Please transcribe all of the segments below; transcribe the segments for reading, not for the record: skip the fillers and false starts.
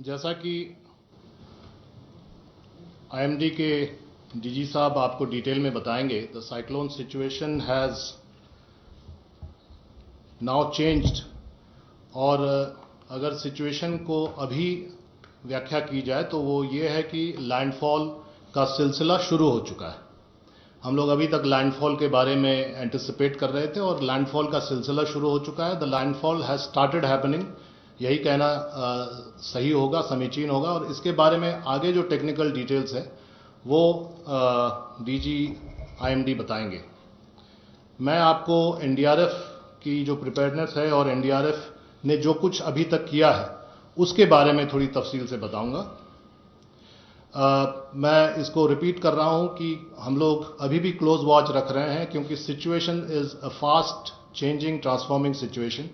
जैसा कि आईएमडी के डीजी साहब आपको डिटेल में बताएंगे, the cyclone situation has now changed. और अगर सिचुएशन को अभी व्याख्या की जाए तो वो ये है कि लैंडफॉल का सिलसिला शुरू हो चुका है। हम लोग अभी तक लैंडफॉल के बारे में एंटिसिपेट कर रहे थे और लैंडफॉल का सिलसिला शुरू हो चुका है। The landfall has started happening, यही कहना सही होगा, समीचीन होगा। और इसके बारे में आगे जो टेक्निकल डिटेल्स है वो डीजी आईएमडी बताएंगे। मैं आपको एनडीआरएफ की जो प्रिपेयर्डनेस है और एनडीआरएफ ने जो कुछ अभी तक किया है उसके बारे में थोड़ी तफसील से बताऊंगा। मैं इसको रिपीट कर रहा हूं कि हम लोग अभी भी क्लोज वॉच रख रहे हैं, क्योंकि situation is a fast changing transforming situation.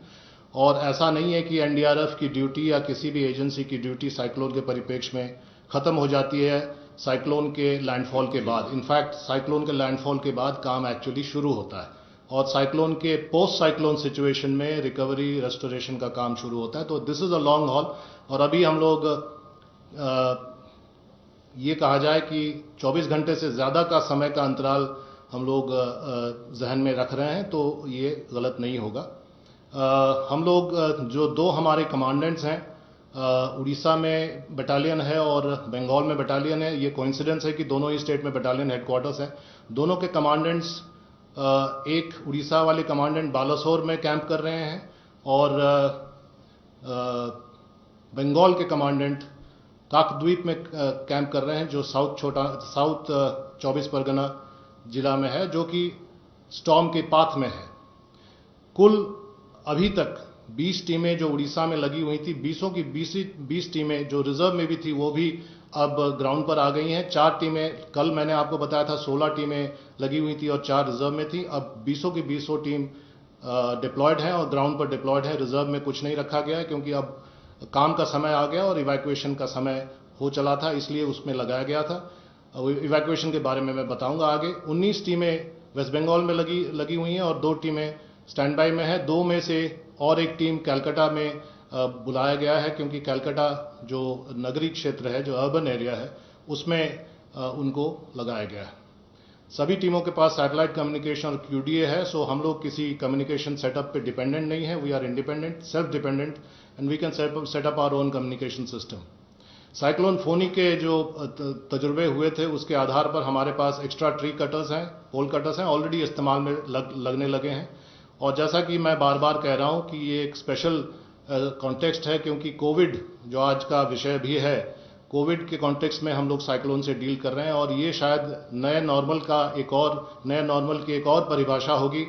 और ऐसा नहीं है कि एनडीआरएफ की ड्यूटी या किसी भी एजेंसी की ड्यूटी साइक्लोन के परिप्रेक्ष्य में खत्म हो जाती है साइक्लोन के लैंडफॉल के बाद। इनफैक्ट साइक्लोन के लैंडफॉल के बाद काम एक्चुअली शुरू होता है और साइक्लोन के पोस्ट साइक्लोन सिचुएशन में रिकवरी रेस्टोरेशन का काम शुरू होता है। तो this is a long haul. और अभी हम लोग ये कहा जाए कि 24 घंटे से ज़्यादा का समय का अंतराल हम लोग जहन में रख रहे हैं, तो ये गलत नहीं होगा। हम लोग जो दो हमारे कमांडेंट्स हैं, उड़ीसा में बटालियन है और बंगाल में बटालियन है। ये कोइंसिडेंस है कि दोनों ही स्टेट में बटालियन हेडक्वार्टर्स हैं। दोनों के कमांडेंट्स, एक उड़ीसा वाले कमांडेंट बालासोर में कैंप कर रहे हैं और बंगाल के कमांडेंट काकद्वीप में कैंप कर रहे हैं, जो साउथ 24 परगना जिला में है, जो कि स्टॉर्म के पाथ में है। कुल अभी तक 20 टीमें जो उड़ीसा में लगी हुई थी, 20 टीमें जो रिजर्व में भी थी वो भी अब ग्राउंड पर आ गई हैं। 4 टीमें, कल मैंने आपको बताया था 16 टीमें लगी हुई थी और 4 रिजर्व में थी। अब 20 टीम डिप्लॉयड है और ग्राउंड पर डिप्लॉयड है। रिजर्व में कुछ नहीं रखा गया है, क्योंकि अब काम का समय आ गया और इवैक्यूएशन का समय हो चला था, इसलिए उसमें लगाया गया था। इवैक्यूएशन के बारे में मैं बताऊंगा आगे। 19 टीमें वेस्ट बंगाल में लगी हुई हैं और 2 टीमें स्टैंड बाई में है। 2 में से और एक टीम कलकत्ता में बुलाया गया है, क्योंकि कलकत्ता जो नगरीय क्षेत्र है, जो अर्बन एरिया है, उसमें उनको लगाया गया है। सभी टीमों के पास सैटेलाइट कम्युनिकेशन और क्यूडीए है, सो हम लोग किसी कम्युनिकेशन सेटअप पे डिपेंडेंट नहीं है। We are independent, self dependent, and we can set up our own communication system. Cyclone Fani के जो तजुर्बे हुए थे उसके आधार पर हमारे पास एक्स्ट्रा ट्री कटर्स हैं, पोल कटर्स हैं, ऑलरेडी इस्तेमाल में लगने लगे हैं। और जैसा कि मैं बार बार कह रहा हूं कि ये एक स्पेशल कॉन्टेक्स्ट है, क्योंकि कोविड जो आज का विषय भी है, कोविड के कॉन्टेक्स्ट में हम लोग साइक्लोन से डील कर रहे हैं। और ये शायद नए नॉर्मल की एक और परिभाषा होगी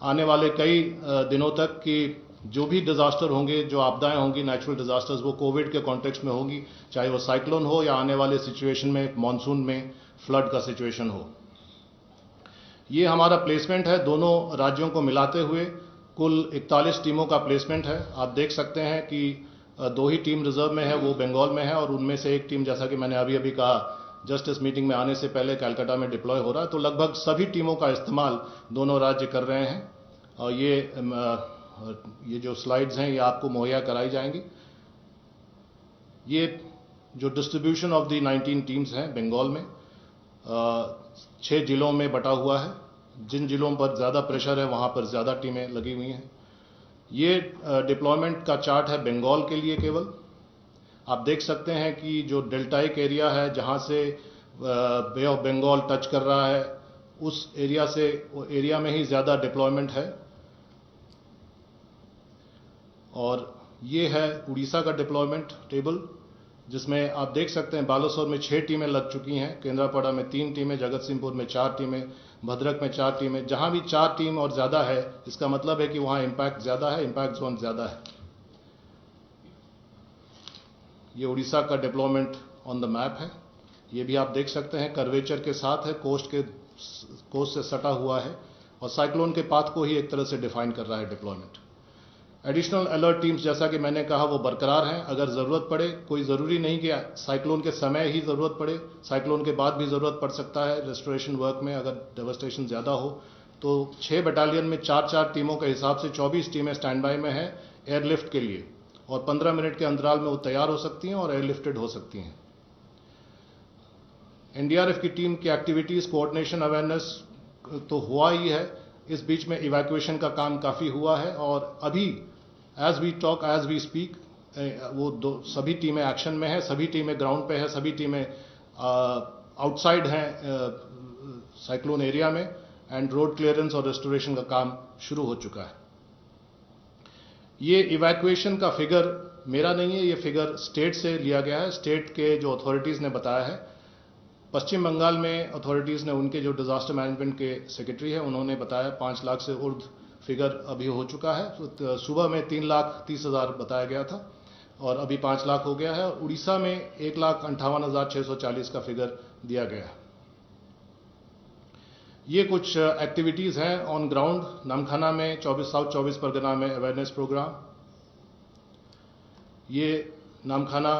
आने वाले कई दिनों तक, कि जो भी डिजास्टर होंगे, जो आपदाएं होंगी, नेचुरल डिजास्टर्स, वो कोविड के कॉन्टेक्स्ट में होगी, चाहे वो साइक्लोन हो या आने वाले सिचुएशन में मानसून में फ्लड का सिचुएशन हो। ये हमारा प्लेसमेंट है दोनों राज्यों को मिलाते हुए। कुल 41 टीमों का प्लेसमेंट है। आप देख सकते हैं कि 2 ही टीम रिजर्व में है, वो बंगाल में है, और उनमें से एक टीम, जैसा कि मैंने अभी कहा, जस्ट इस मीटिंग में आने से पहले कलकत्ता में डिप्लॉय हो रहा है। तो लगभग सभी टीमों का इस्तेमाल दोनों राज्य कर रहे हैं। और ये जो स्लाइड्स हैं ये आपको मुहैया कराई जाएंगी। ये जो डिस्ट्रीब्यूशन ऑफ द 19 टीम्स हैं बंगाल में 6 जिलों में बटा हुआ है। जिन जिलों पर ज़्यादा प्रेशर है वहाँ पर ज़्यादा टीमें लगी हुई हैं। ये डिप्लॉयमेंट का चार्ट है बंगाल के लिए केवल। आप देख सकते हैं कि जो डेल्टाइक एरिया है, जहाँ से बे ऑफ बंगाल टच कर रहा है, उस एरिया में ही ज़्यादा डिप्लॉयमेंट है। और ये है उड़ीसा का डिप्लॉयमेंट टेबल, जिसमें आप देख सकते हैं बालासोर में 6 टीमें लग चुकी हैं, केंद्रापड़ा में 3 टीमें, जगतसिंहपुर में 4 टीमें, भद्रक में 4 टीमें। जहां भी 4 टीम और ज़्यादा है, इसका मतलब है कि वहां इम्पैक्ट ज़्यादा है, इम्पैक्ट जोन ज़्यादा है। ये उड़ीसा का डिप्लॉयमेंट ऑन द मैप है। ये भी आप देख सकते हैं, कर्वेचर के साथ है, कोस्ट से सटा हुआ है, और साइक्लोन के पाथ को ही एक तरह से डिफाइन कर रहा है डिप्लॉयमेंट। एडिशनल अलर्ट टीम्स, जैसा कि मैंने कहा, वो बरकरार हैं। अगर ज़रूरत पड़े, कोई ज़रूरी नहीं कि साइक्लोन के समय ही ज़रूरत पड़े, साइक्लोन के बाद भी ज़रूरत पड़ सकता है रेस्टोरेशन वर्क में, अगर डेवस्टेशन ज़्यादा हो। तो 6 बटालियन में 4-4 टीमों के हिसाब से 24 टीमें स्टैंड बाई में हैं एयरलिफ्ट के लिए। और 15 मिनट के अंतराल में वो तैयार हो सकती हैं और एयरलिफ्टेड हो सकती हैं। एनडीआरएफ की टीम की एक्टिविटीज, कोऑर्डिनेशन, अवेयरनेस तो हुआ ही है, इस बीच में इवैक्यूएशन का काम काफ़ी हुआ है और अभी as we talk, as we speak, वो सभी टीमें एक्शन में हैं, सभी टीमें ग्राउंड पे हैं, सभी टीमें आउटसाइड हैं साइक्लोन एरिया में, एंड रोड क्लियरेंस और रेस्टोरेशन का काम शुरू हो चुका है। ये इवैक्यूएशन का फिगर मेरा नहीं है, ये फिगर स्टेट से लिया गया है। स्टेट के जो अथॉरिटीज़ ने बताया है, पश्चिम बंगाल में अथॉरिटीज़ ने, उनके जो डिजास्टर मैनेजमेंट के सेक्रेटरी है, उन्होंने बताया 5 लाख से उर्ध फिगर अभी हो चुका है। तो सुबह में 3,30,000 बताया गया था और अभी 5 लाख हो गया है। उड़ीसा में 1,58,640 का फिगर दिया गया है। ये कुछ एक्टिविटीज़ हैं ऑन ग्राउंड। नामखाना में साउथ 24 परगना में अवेयरनेस प्रोग्राम। ये नामखाना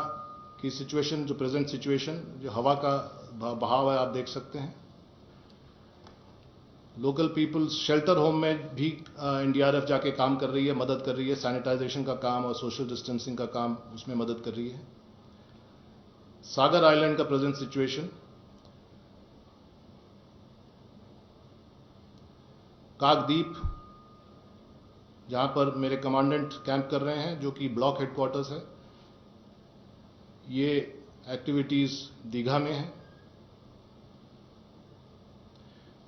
की सिचुएशन, जो प्रेजेंट सिचुएशन, जो हवा का बहाव है, आप देख सकते हैं। लोकल पीपल्स शेल्टर होम में भी एनडीआरएफ जाके काम कर रही है, मदद कर रही है। सैनिटाइजेशन का काम और सोशल डिस्टेंसिंग का काम उसमें मदद कर रही है। सागर आइलैंड का प्रेजेंट सिचुएशन, काकद्वीप, जहां पर मेरे कमांडेंट कैंप कर रहे हैं, जो कि ब्लॉक हेडक्वार्टर्स है। ये एक्टिविटीज दीघा में है।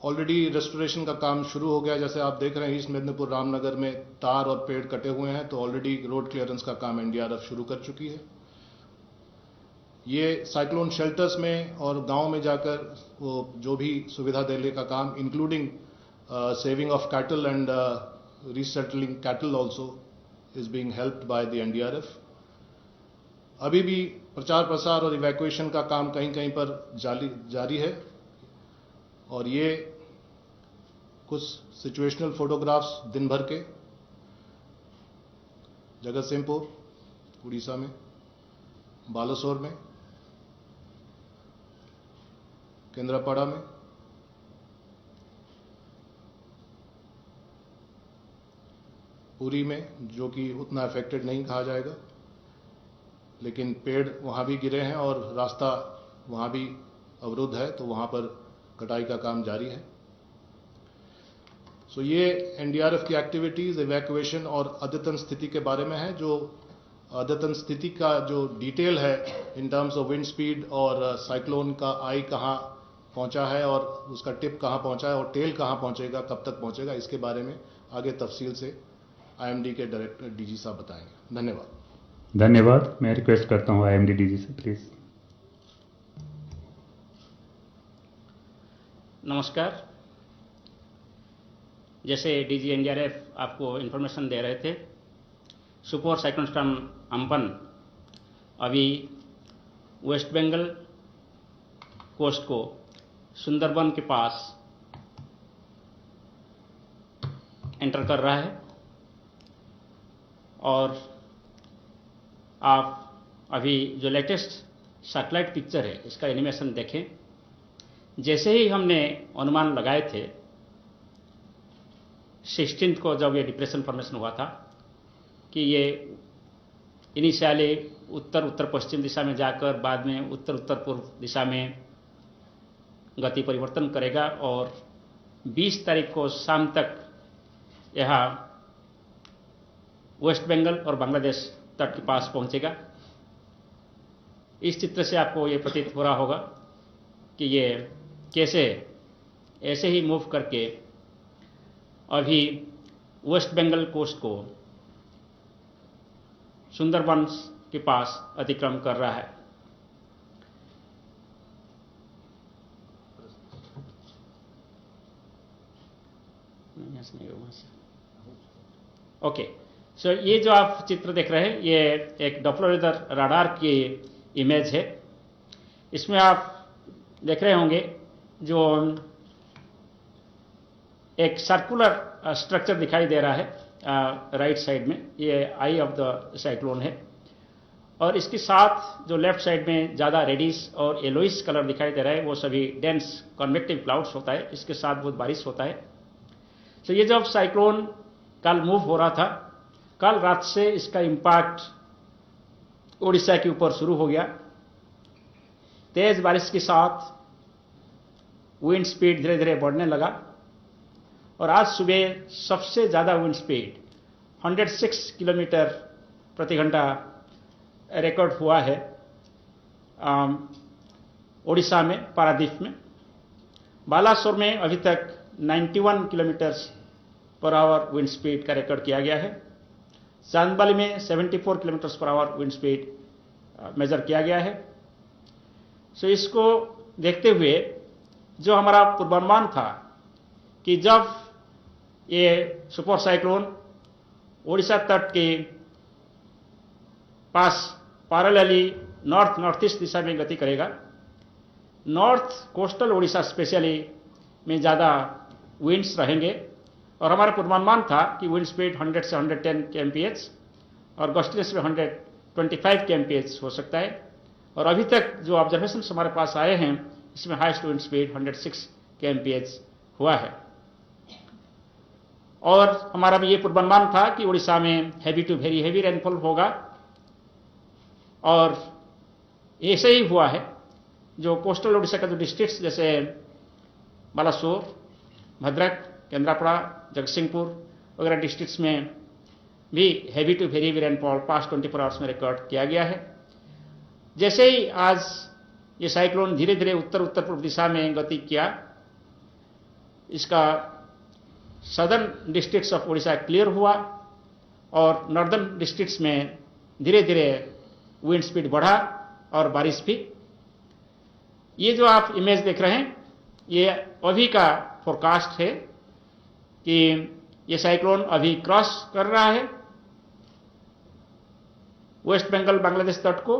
ऑलरेडी रेस्टोरेशन का काम शुरू हो गया, जैसे आप देख रहे हैं ईस्ट मेदिनीपुर रामनगर में तार और पेड़ कटे हुए हैं, तो ऑलरेडी रोड क्लियरेंस का काम एनडीआरएफ शुरू कर चुकी है। ये साइक्लोन शेल्टर्स में और गांव में जाकर वो जो भी सुविधा देने का काम, including saving of cattle and resettling cattle also is being helped by the NDRF. अभी भी प्रचार प्रसार और इवैक्यूएशन का काम कहीं कहीं पर जारी है। और ये कुछ सिचुएशनल फोटोग्राफ्स दिन भर के जगतसिंहपुर उड़ीसा में, बालासोर में, केंद्रापड़ा में, पुरी में, जो कि उतना अफेक्टेड नहीं कहा जाएगा, लेकिन पेड़ वहाँ भी गिरे हैं और रास्ता वहाँ भी अवरुद्ध है, तो वहाँ पर कटाई का काम जारी है। सो ये एनडीआरएफ की एक्टिविटीज, इवैक्यूएशन और अद्यतन स्थिति के बारे में है। जो अद्यतन स्थिति का जो डिटेल है in terms of wind speed और साइक्लोन का आई कहाँ पहुँचा है और उसका टिप कहाँ पहुँचा है और टेल कहाँ पहुँचेगा, कब तक पहुँचेगा, इसके बारे में आगे तफसील से आईएमडी के डायरेक्टर डीजी साहब बताएंगे। धन्यवाद। मैं रिक्वेस्ट करता हूँ आईएमडी डीजी से, प्लीज। नमस्कार। जैसे डीजी एनडीआरएफ आपको इन्फॉर्मेशन दे रहे थे, सुपर साइक्लोन स्टॉर्म अम्पन अभी वेस्ट बंगाल कोस्ट को सुंदरबन के पास एंटर कर रहा है और आप अभी जो लेटेस्ट सैटेलाइट पिक्चर है, इसका एनिमेशन देखें। जैसे ही हमने अनुमान लगाए थे 16 को, जब ये डिप्रेशन फॉर्मेशन हुआ था, कि ये इनिशियली उत्तर पश्चिम दिशा में जाकर बाद में उत्तर पूर्व दिशा में गति परिवर्तन करेगा और 20 तारीख को शाम तक यहाँ वेस्ट बंगाल और बांग्लादेश तट के पास पहुंचेगा। इस चित्र से आपको ये प्रतीत हो रहा होगा कि ये कैसे ऐसे ही मूव करके अभी वेस्ट बंगाल कोस्ट को सुंदरबन के पास अतिक्रमण कर रहा है। ओके, सो ये जो आप चित्र देख रहे हैं, ये एक डॉप्लर रडार की इमेज है। इसमें आप देख रहे होंगे जो एक सर्कुलर स्ट्रक्चर दिखाई दे रहा है राइट साइड में, ये आई ऑफ द साइक्लोन है। और इसके साथ जो लेफ्ट साइड में ज़्यादा रेडिश और येलोइश कलर दिखाई दे रहा है, वो सभी डेंस कन्वेक्टिव क्लाउड्स होता है। इसके साथ बहुत बारिश होता है। तो ये जब साइक्लोन कल मूव हो रहा था, कल रात से इसका इम्पैक्ट उड़ीसा के ऊपर शुरू हो गया। तेज बारिश के साथ विंड स्पीड धीरे धीरे बढ़ने लगा और आज सुबह सबसे ज़्यादा विंड स्पीड 106 किलोमीटर प्रति घंटा रिकॉर्ड हुआ है उड़ीसा में, पारादीप में। बालासोर में अभी तक 91 kilometre per hour wind speed का रिकॉर्ड किया गया है। चांदबाली में 74 kilometre per hour wind speed measure किया गया है। सो इसको देखते हुए जो हमारा पूर्वानुमान था कि जब ये सुपर साइक्लोन ओडिशा तट के पास पैरेलली नॉर्थ नॉर्थ ईस्ट दिशा में गति करेगा, नॉर्थ कोस्टल ओडिशा स्पेशली में ज़्यादा विंड्स रहेंगे और हमारा पूर्वानुमान था कि विंड स्पीड 100 से 110 kmph और गस्टिनेस में 125 kmph हो सकता है। और अभी तक जो ऑब्जर्वेशन हमारे पास आए हैं इसमें हाईएस्ट विंड स्पीड 106 kmph हुआ है। और हमारा भी ये पूर्वानुमान था कि उड़ीसा में heavy to very heavy rainfall होगा और ऐसे ही हुआ है। जो कोस्टल उड़ीसा का जो डिस्ट्रिक्ट्स जैसे बालासोर, भद्रक, केंद्रापड़ा, जगतसिंहपुर वगैरह डिस्ट्रिक्ट्स में भी heavy to very heavy rainfall past 24 hours में रिकॉर्ड किया गया है। जैसे ही आज ये साइक्लोन धीरे धीरे उत्तर उत्तर पूर्व दिशा में गति किया, इसका southern districts of Orissa clear हुआ और नॉर्दर्न डिस्ट्रिक्ट्स में धीरे धीरे विंड स्पीड बढ़ा और बारिश भी। ये जो आप इमेज देख रहे हैं ये अभी का फोरकास्ट है कि ये साइक्लोन अभी क्रॉस कर रहा है वेस्ट बंगाल बांग्लादेश तट को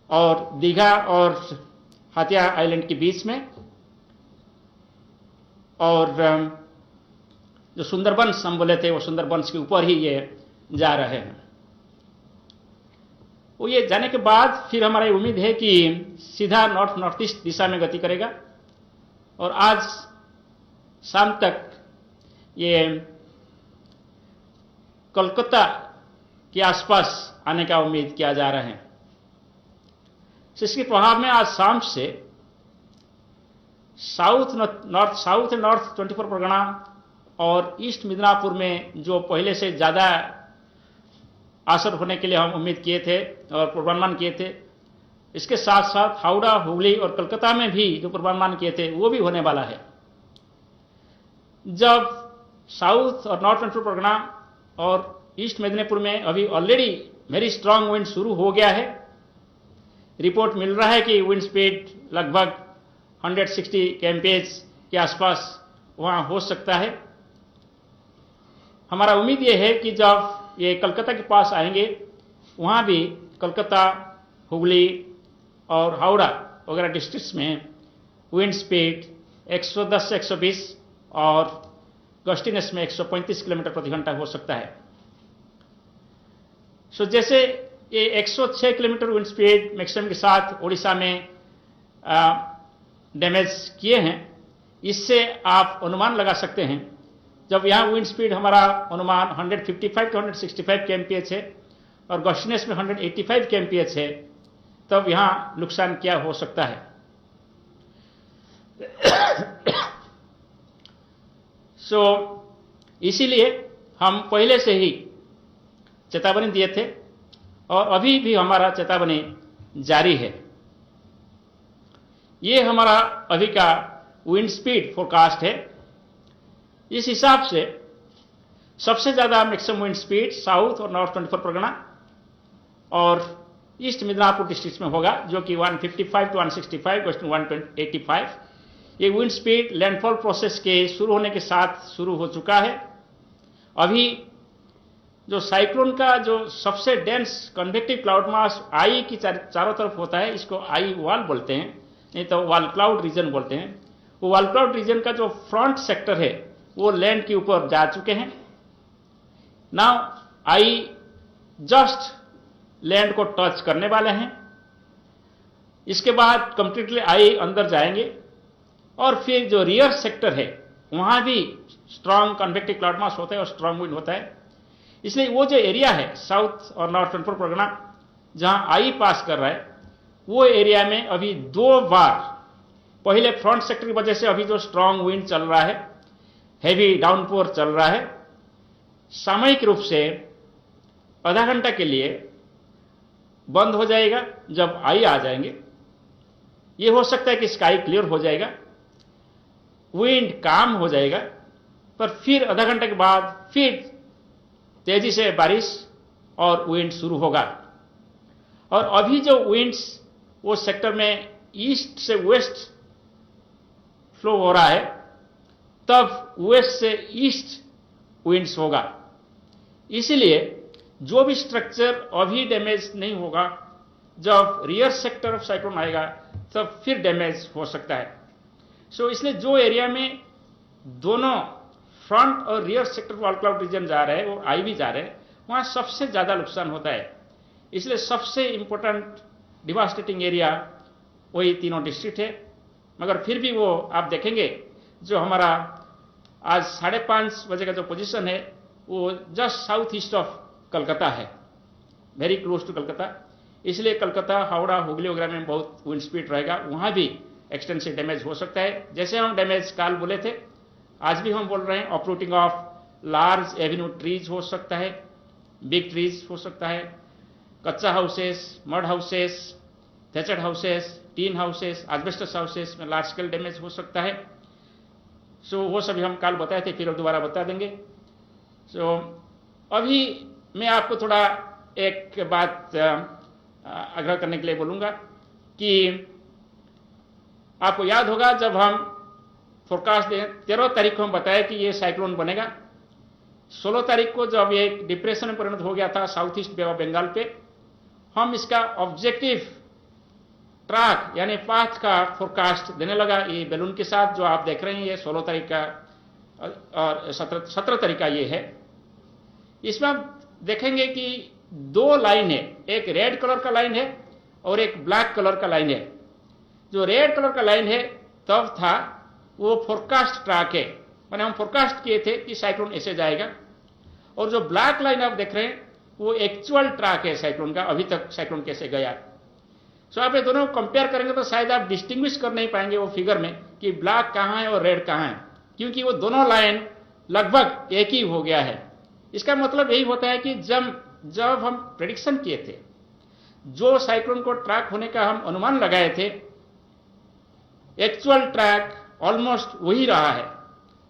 और दीघा और हातिया आइलैंड के बीच में, और जो सुंदरबंस हम बोले थे वो सुंदरबंस के ऊपर ही ये जा रहे हैं। वो ये जाने के बाद फिर हमारी उम्मीद है कि सीधा नॉर्थ नॉर्थ ईस्ट दिशा में गति करेगा और आज शाम तक ये कोलकाता के आसपास आने का उम्मीद किया जा रहा है। इसके प्रभाव में आज शाम से साउथ एंड नॉर्थ 24 परगना और ईस्ट मिदनापुर में जो पहले से ज़्यादा असर होने के लिए हम उम्मीद किए थे और पूर्वानुमान किए थे, इसके साथ साथ हावड़ा, हुगली और कलकत्ता में भी जो पूर्वानुमान किए थे वो भी होने वाला है। जब साउथ और नॉर्थ 24 परगना और ईस्ट मिदनापुर में अभी ऑलरेडी वेरी स्ट्रांग विंड शुरू हो गया है, रिपोर्ट मिल रहा है कि विंड स्पीड लगभग 160 kmph के आसपास वहाँ हो सकता है। हमारा उम्मीद ये है कि जब ये कलकत्ता के पास आएंगे वहाँ भी कलकत्ता, हुगली और हावड़ा वगैरह डिस्ट्रिक्ट्स में विंड स्पीड 110 से 120 और गस्टिनेस में 135 किलोमीटर प्रति घंटा हो सकता है। सो जैसे ये 106 किलोमीटर विंड स्पीड मैक्सिमम के साथ उड़ीसा में डैमेज किए हैं, इससे आप अनुमान लगा सकते हैं जब यहाँ विंड स्पीड हमारा अनुमान 155 to 165 kmph है और गस्टिनेस में 185 kmph है, तब यहाँ नुकसान क्या हो सकता है। सो इसीलिए हम पहले से ही चेतावनी दिए थे और अभी भी हमारा चेतावनी जारी है। ये हमारा अभी का विंड स्पीड फोरकास्ट है। इस हिसाब से सबसे ज़्यादा मैक्सिमम विंड स्पीड साउथ और नॉर्थ 24 परगना और ईस्ट मिदनापुर डिस्ट्रिक्ट में होगा, जो कि 155 to 165 वेस्ट 185। ये विंड स्पीड लैंडफॉल प्रोसेस के शुरू होने के साथ शुरू हो चुका है। अभी जो साइक्लोन का जो सबसे डेंस कन्वेक्टिव क्लाउड मास आई की चारों तरफ होता है, इसको आई वॉल बोलते हैं, नहीं तो वॉल क्लाउड रीजन बोलते हैं। वो वॉल क्लाउड रीजन का जो फ्रंट सेक्टर है वो लैंड के ऊपर जा चुके हैं। नाउ आई जस्ट लैंड को टच करने वाले हैं। इसके बाद कंप्लीटली आई अंदर जाएंगे और फिर जो रियर सेक्टर है वहां भी स्ट्रांग कन्वेक्टिव क्लाउड मास होता है और स्ट्रांग विंड होता है। इसलिए वो जो एरिया है साउथ और नॉर्थ चंपारण परगना जहां आई पास कर रहा है, वो एरिया में अभी 2 बार, पहले फ्रंट सेक्टर की वजह से अभी जो स्ट्रांग विंड चल रहा है, हैवी डाउनपोर चल रहा है, सामयिक रूप से आधा घंटा के लिए बंद हो जाएगा। जब आई आ जाएंगे, ये हो सकता है कि स्काई क्लियर हो जाएगा, विंड काम हो जाएगा, पर फिर आधा घंटे के बाद फिर तेजी से बारिश और विंड शुरू होगा। और अभी जो विंड्स वो सेक्टर में ईस्ट से वेस्ट फ्लो हो रहा है, तब वेस्ट से ईस्ट विंड्स होगा। इसलिए जो भी स्ट्रक्चर अभी डैमेज नहीं होगा, जब रियर सेक्टर ऑफ साइक्लोन आएगा तब फिर डैमेज हो सकता है। सो इसलिए जो एरिया में दोनों फ्रंट और rear sector wall cloud region जा रहे हैं, वो आई भी जा रहे हैं, वहां सबसे ज्यादा नुकसान होता है। इसलिए सबसे इंपॉर्टेंट डिवास्टेटिंग एरिया वही तीनों डिस्ट्रिक्ट है। मगर फिर भी वो आप देखेंगे, जो हमारा आज 5:30 बजे का जो पोजीशन है, वो just south east of Calcutta है, वेरी क्लोज टू कलकत्ता। इसलिए कलकत्ता, हावड़ा, हुगली वगैरह में बहुत विंड स्पीड रहेगा, वहां भी एक्सटेंसिव डैमेज हो सकता है। जैसे हम डैमेज काल बोले थे, आज भी हम बोल रहे हैं, uprooting of large avenue trees हो सकता है, बिग ट्रीज हो सकता है, kutcha houses, mud houses, thatched houses, tin houses, asbestos houses में लार्ज स्केल डैमेज हो सकता है। सो वो सभी हम काल बताए थे, फिर दोबारा बता देंगे। सो अभी मैं आपको थोड़ा एक बात आग्रह करने के लिए बोलूंगा कि आपको याद होगा जब हम फोरकास्ट 13 तारीख को हम बताया कि ये साइक्लोन बनेगा। 16 तारीख को जब ये डिप्रेशन में परिणत हो गया था south east bay of Bengal पे, हम इसका ऑब्जेक्टिव ट्रैक यानी पाथ का फोरकास्ट देने लगा ये बैलून के साथ, जो आप देख रहे हैं। ये 16 तारीख का और 17 तारीख का ये है। इसमें आप देखेंगे कि 2 लाइन है, एक रेड कलर का लाइन है और एक ब्लैक कलर का लाइन है। जो रेड कलर का लाइन है तब था वो फोरकास्ट ट्रैक है, मैंने हम फोरकास्ट किए थे कि साइक्लोन ऐसे जाएगा। और जो ब्लैक लाइन आप देख रहे हैं वो एक्चुअल ट्रैक है साइक्लोन का, अभी तक साइक्लोन कैसे गया। सो आप ये दोनों कंपेयर करेंगे तो शायद आप डिस्टिंग्विश कर नहीं पाएंगे वो फिगर में कि ब्लैक कहां है और रेड कहां है, क्योंकि वो दोनों लाइन लगभग एक ही हो गया है। इसका मतलब यही होता है कि जब हम प्रेडिक्शन किए थे, जो साइक्लोन को ट्रैक होने का हम अनुमान लगाए थे, एक्चुअल ट्रैक ऑलमोस्ट वही रहा है।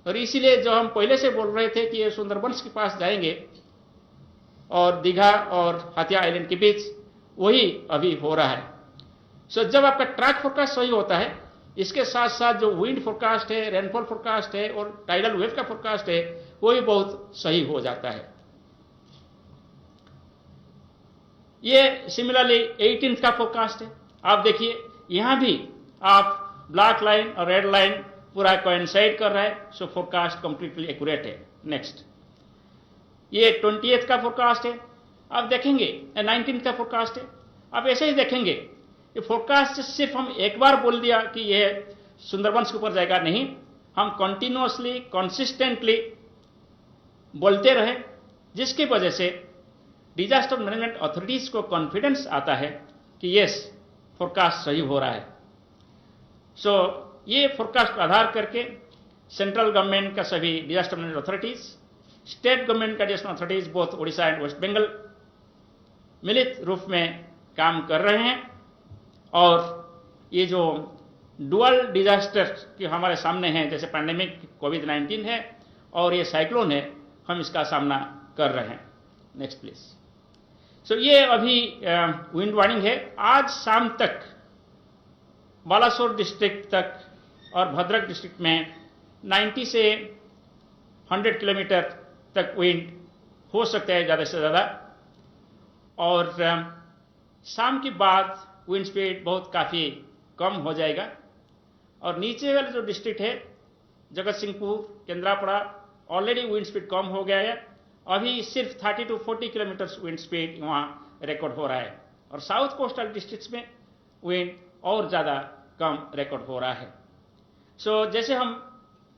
और इसीलिए जो हम पहले से बोल रहे थे कि ये सुंदरबंस के पास जाएंगे और दीघा और हाथिया आइलैंड के बीच, वही अभी हो रहा है। सो जब आपका ट्रैक फोरकास्ट सही होता है, इसके साथ साथ जो विंड फोरकास्ट है, रेनफॉल फोरकास्ट है और टाइडल वेव का फोरकास्ट है, वो भी बहुत सही हो जाता है। ये सिमिलरली 18th का फोरकास्ट है। आप देखिए यहां भी आप ब्लैक लाइन और रेड लाइन पूरा कोइंसाइड कर रहा है, सो फोरकास्ट कंप्लीटली एक्यूरेट है। नेक्स्ट, ये 20th का फोरकास्ट है। आप देखेंगे 19th का फोरकास्ट है। आप ऐसे ही देखेंगे, ये फोरकास्ट सिर्फ हम एक बार बोल दिया कि ये सुंदरबंस के ऊपर जाएगा, नहीं, हम कंटिन्यूअसली कंसिस्टेंटली बोलते रहे, जिसकी वजह से डिजास्टर मैनेजमेंट अथॉरिटीज को कॉन्फिडेंस आता है कि यस फोरकास्ट सही हो रहा है। सो ये फोरकास्ट पर आधार करके सेंट्रल गवर्नमेंट का सभी disaster management authorities, state government का disaster authorities both Orissa and West Bengal मिलित रूप में काम कर रहे हैं। और ये जो डुअल डिजास्टर के हमारे सामने हैं, जैसे पैंडेमिक कोविड-19 है और ये साइक्लोन है, हम इसका सामना कर रहे हैं। Next please. सो ये अभी विंड वार्निंग है। आज शाम तक बालासोर डिस्ट्रिक्ट तक और भद्रक डिस्ट्रिक्ट में 90 से 100 किलोमीटर तक विंड हो सकता है ज़्यादा से ज़्यादा। और शाम के बाद विंड स्पीड बहुत काफ़ी कम हो जाएगा। और नीचे वाले जो डिस्ट्रिक्ट है, Jagatsinghpur, Kendrapara, already wind speed कम हो गया है। अभी सिर्फ 30 to 40 किलोमीटर विंड स्पीड वहाँ रिकॉर्ड हो रहा है। और साउथ कोस्टल डिस्ट्रिक्ट्स में विंड और ज़्यादा कम रिकॉर्ड हो रहा है। सो जैसे हम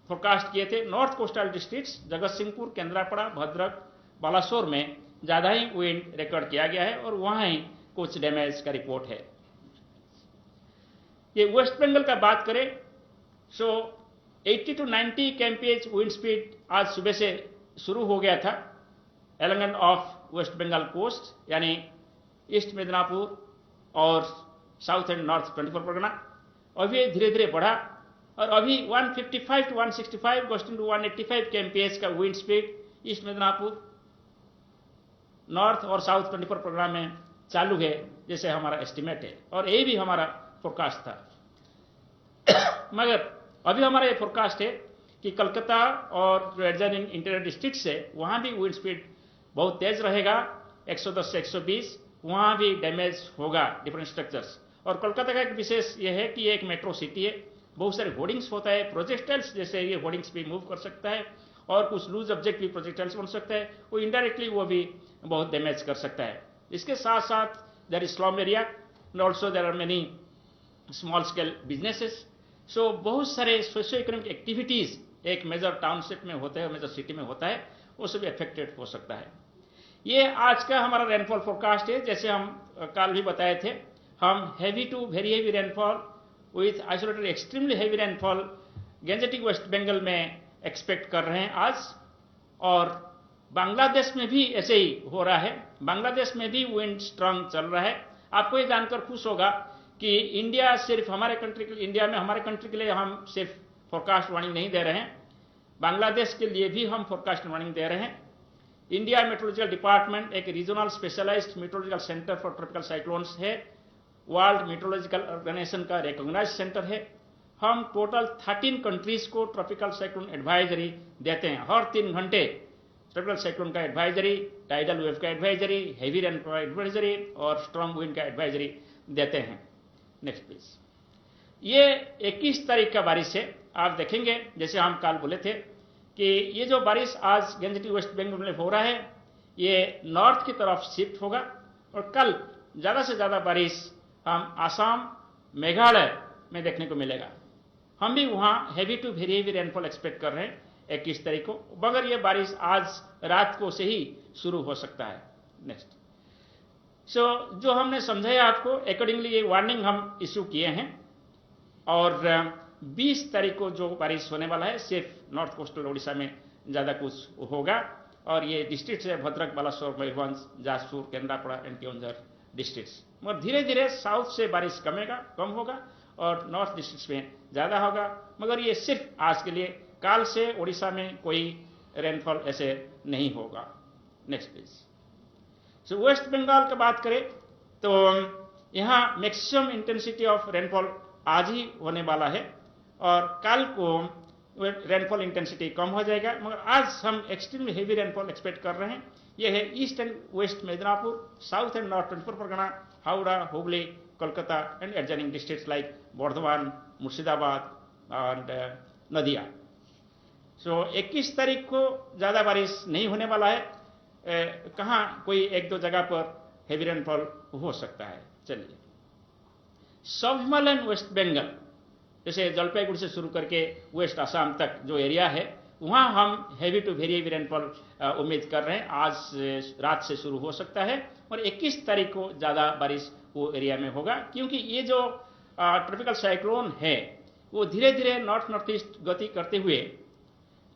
फोरकास्ट किए थे, नॉर्थ कोस्टल डिस्ट्रिक्ट्स जगत सिंहपुर, केंद्रापड़ा, भद्रक, बालासोर में ज़्यादा ही विंड रिकॉर्ड किया गया है और वहाँ ही कुछ डैमेज का रिपोर्ट है। ये वेस्ट बंगाल का बात करें सो 80 to 90 kmph विंड स्पीड आज सुबह से शुरू हो गया था एलंगन ऑफ वेस्ट बंगाल कोस्ट, यानी ईस्ट मिदनापुर और साउथ एंड नॉर्थ 24 परगना। अभी धीरे धीरे बढ़ा और अभी 155 to 165 गोइंग टू 185 kmph का wind speed east Midnapore, north और साउथ 24 परगना में चालू है, जैसे हमारा एस्टिमेट है और ये भी हमारा फोरकास्ट था। मगर अभी हमारा ये फोरकास्ट है कि कलकत्ता और जो एडजॉइनिंग इंटीरियर डिस्ट्रिक्ट है वहाँ भी विंड स्पीड बहुत तेज रहेगा, 110 से 120, वहाँ भी डैमेज होगा डिफरेंट स्ट्रक्चर्स। और कोलकाता का एक विशेष ये है कि ये एक मेट्रो सिटी है, बहुत सारे होर्डिंग्स होता है, प्रोजेक्टाइल्स जैसे ये होर्डिंग्स भी मूव कर सकता है और कुछ लूज ऑब्जेक्ट भी प्रोजेक्टाइल्स बन सकता है, वो इनडायरेक्टली वो भी बहुत डैमेज कर सकता है। इसके साथ साथ there is slum area and also there are many small scale businesses. So बहुत सारे सोशियो इकोनॉमिक एक्टिविटीज एक मेजर टाउनशिप में होता है, मेजर सिटी में होता है, वो सब अफेक्टेड हो सकता है। ये आज का हमारा रेनफॉल फोरकास्ट है। जैसे हम कल भी बताए थे, हम heavy to very heavy rainfall with isolated extremely heavy rainfall gangetic west Bengal में एक्सपेक्ट कर रहे हैं आज, और बांग्लादेश में भी ऐसे ही हो रहा है। बांग्लादेश में भी विंड स्ट्रांग चल रहा है। आपको ये जानकर खुश होगा कि इंडिया सिर्फ हमारे कंट्री के लिए, इंडिया में हमारे कंट्री के लिए हम सिर्फ फोरकास्ट वार्निंग नहीं दे रहे हैं, बांग्लादेश के लिए भी हम फोरकास्ट वार्निंग दे रहे हैं। इंडिया मेट्रोलॉजिकल डिपार्टमेंट एक regional specialised meteorological centre for tropical cyclones है, वर्ल्ड मेट्रोलॉजिकल ऑर्गेनाइजेशन का रिकॉग्नाइज्ड सेंटर है। हम टोटल 13 कंट्रीज को ट्रॉपिकल साइक्लोन एडवाइजरी देते हैं। हर 3 घंटे ट्रॉपिकल साइक्लोन का एडवाइजरी, टाइडल वेव का एडवाइजरी, हैवी रेनफॉल का एडवाइजरी और स्ट्रॉन्ग विंड का एडवाइजरी देते हैं। Next please. ये 21 तारीख का बारिश है। आप देखेंगे जैसे हम कल बोले थे कि ये जो बारिश आज गैंजेटिक वेस्ट बंगाल में हो रहा है ये नॉर्थ की तरफ शिफ्ट होगा और कल ज़्यादा से ज़्यादा बारिश हम आसाम, मेघालय में देखने को मिलेगा। हम भी वहाँ heavy to very heavy rainfall expect कर रहे हैं 21 तारीख को, मगर ये बारिश आज रात को से ही शुरू हो सकता है। नेक्स्ट। जो हमने समझाया आपको अकॉर्डिंगली ये वार्निंग हम इश्यू किए हैं और 20 तारीख को जो बारिश होने वाला है सिर्फ नॉर्थ कोस्टल उड़ीसा में ज़्यादा कुछ होगा और ये डिस्ट्रिक्ट है भद्रक, बालासोर, मयूरभंज, जाजपुर, केंद्रापड़ा एंड केओंझर डिस्ट्रिक्ट्स। मगर धीरे धीरे साउथ से बारिश कम होगा और नॉर्थ डिस्ट्रिक्ट्स में ज़्यादा होगा, मगर ये सिर्फ आज के लिए, काल से उड़ीसा में कोई रेनफॉल ऐसे नहीं होगा। Next please. So west Bengal की बात करें तो यहाँ मैक्सिमम इंटेंसिटी ऑफ रेनफॉल आज ही होने वाला है और कल को रेनफॉल इंटेंसिटी कम हो जाएगा, मगर आज हम एक्सट्रीमली हेवी रेनफॉल एक्सपेक्ट कर रहे हैं। यह है east and west Midnapore, south and north 24 Pargana, Howrah, Hooghly, Kolkata and adjoining districts like Bardhaman, Murshidabad and Nadia. So 21 तारीख को ज़्यादा बारिश नहीं होने वाला है, कहाँ कोई 1-2 जगह पर हेवी रेनफॉल हो सकता है। चलिए, सब हिमालयन वेस्ट बंगाल जैसे जलपाईगुड़ी से शुरू करके वेस्ट असम तक जो एरिया है वहाँ हम heavy to very heavy rainfall उम्मीद कर रहे हैं। आज रात से शुरू हो सकता है और 21 तारीख को ज़्यादा बारिश वो एरिया में होगा, क्योंकि ये जो ट्रॉपिकल साइक्लोन है वो धीरे धीरे नॉर्थ ईस्ट गति करते हुए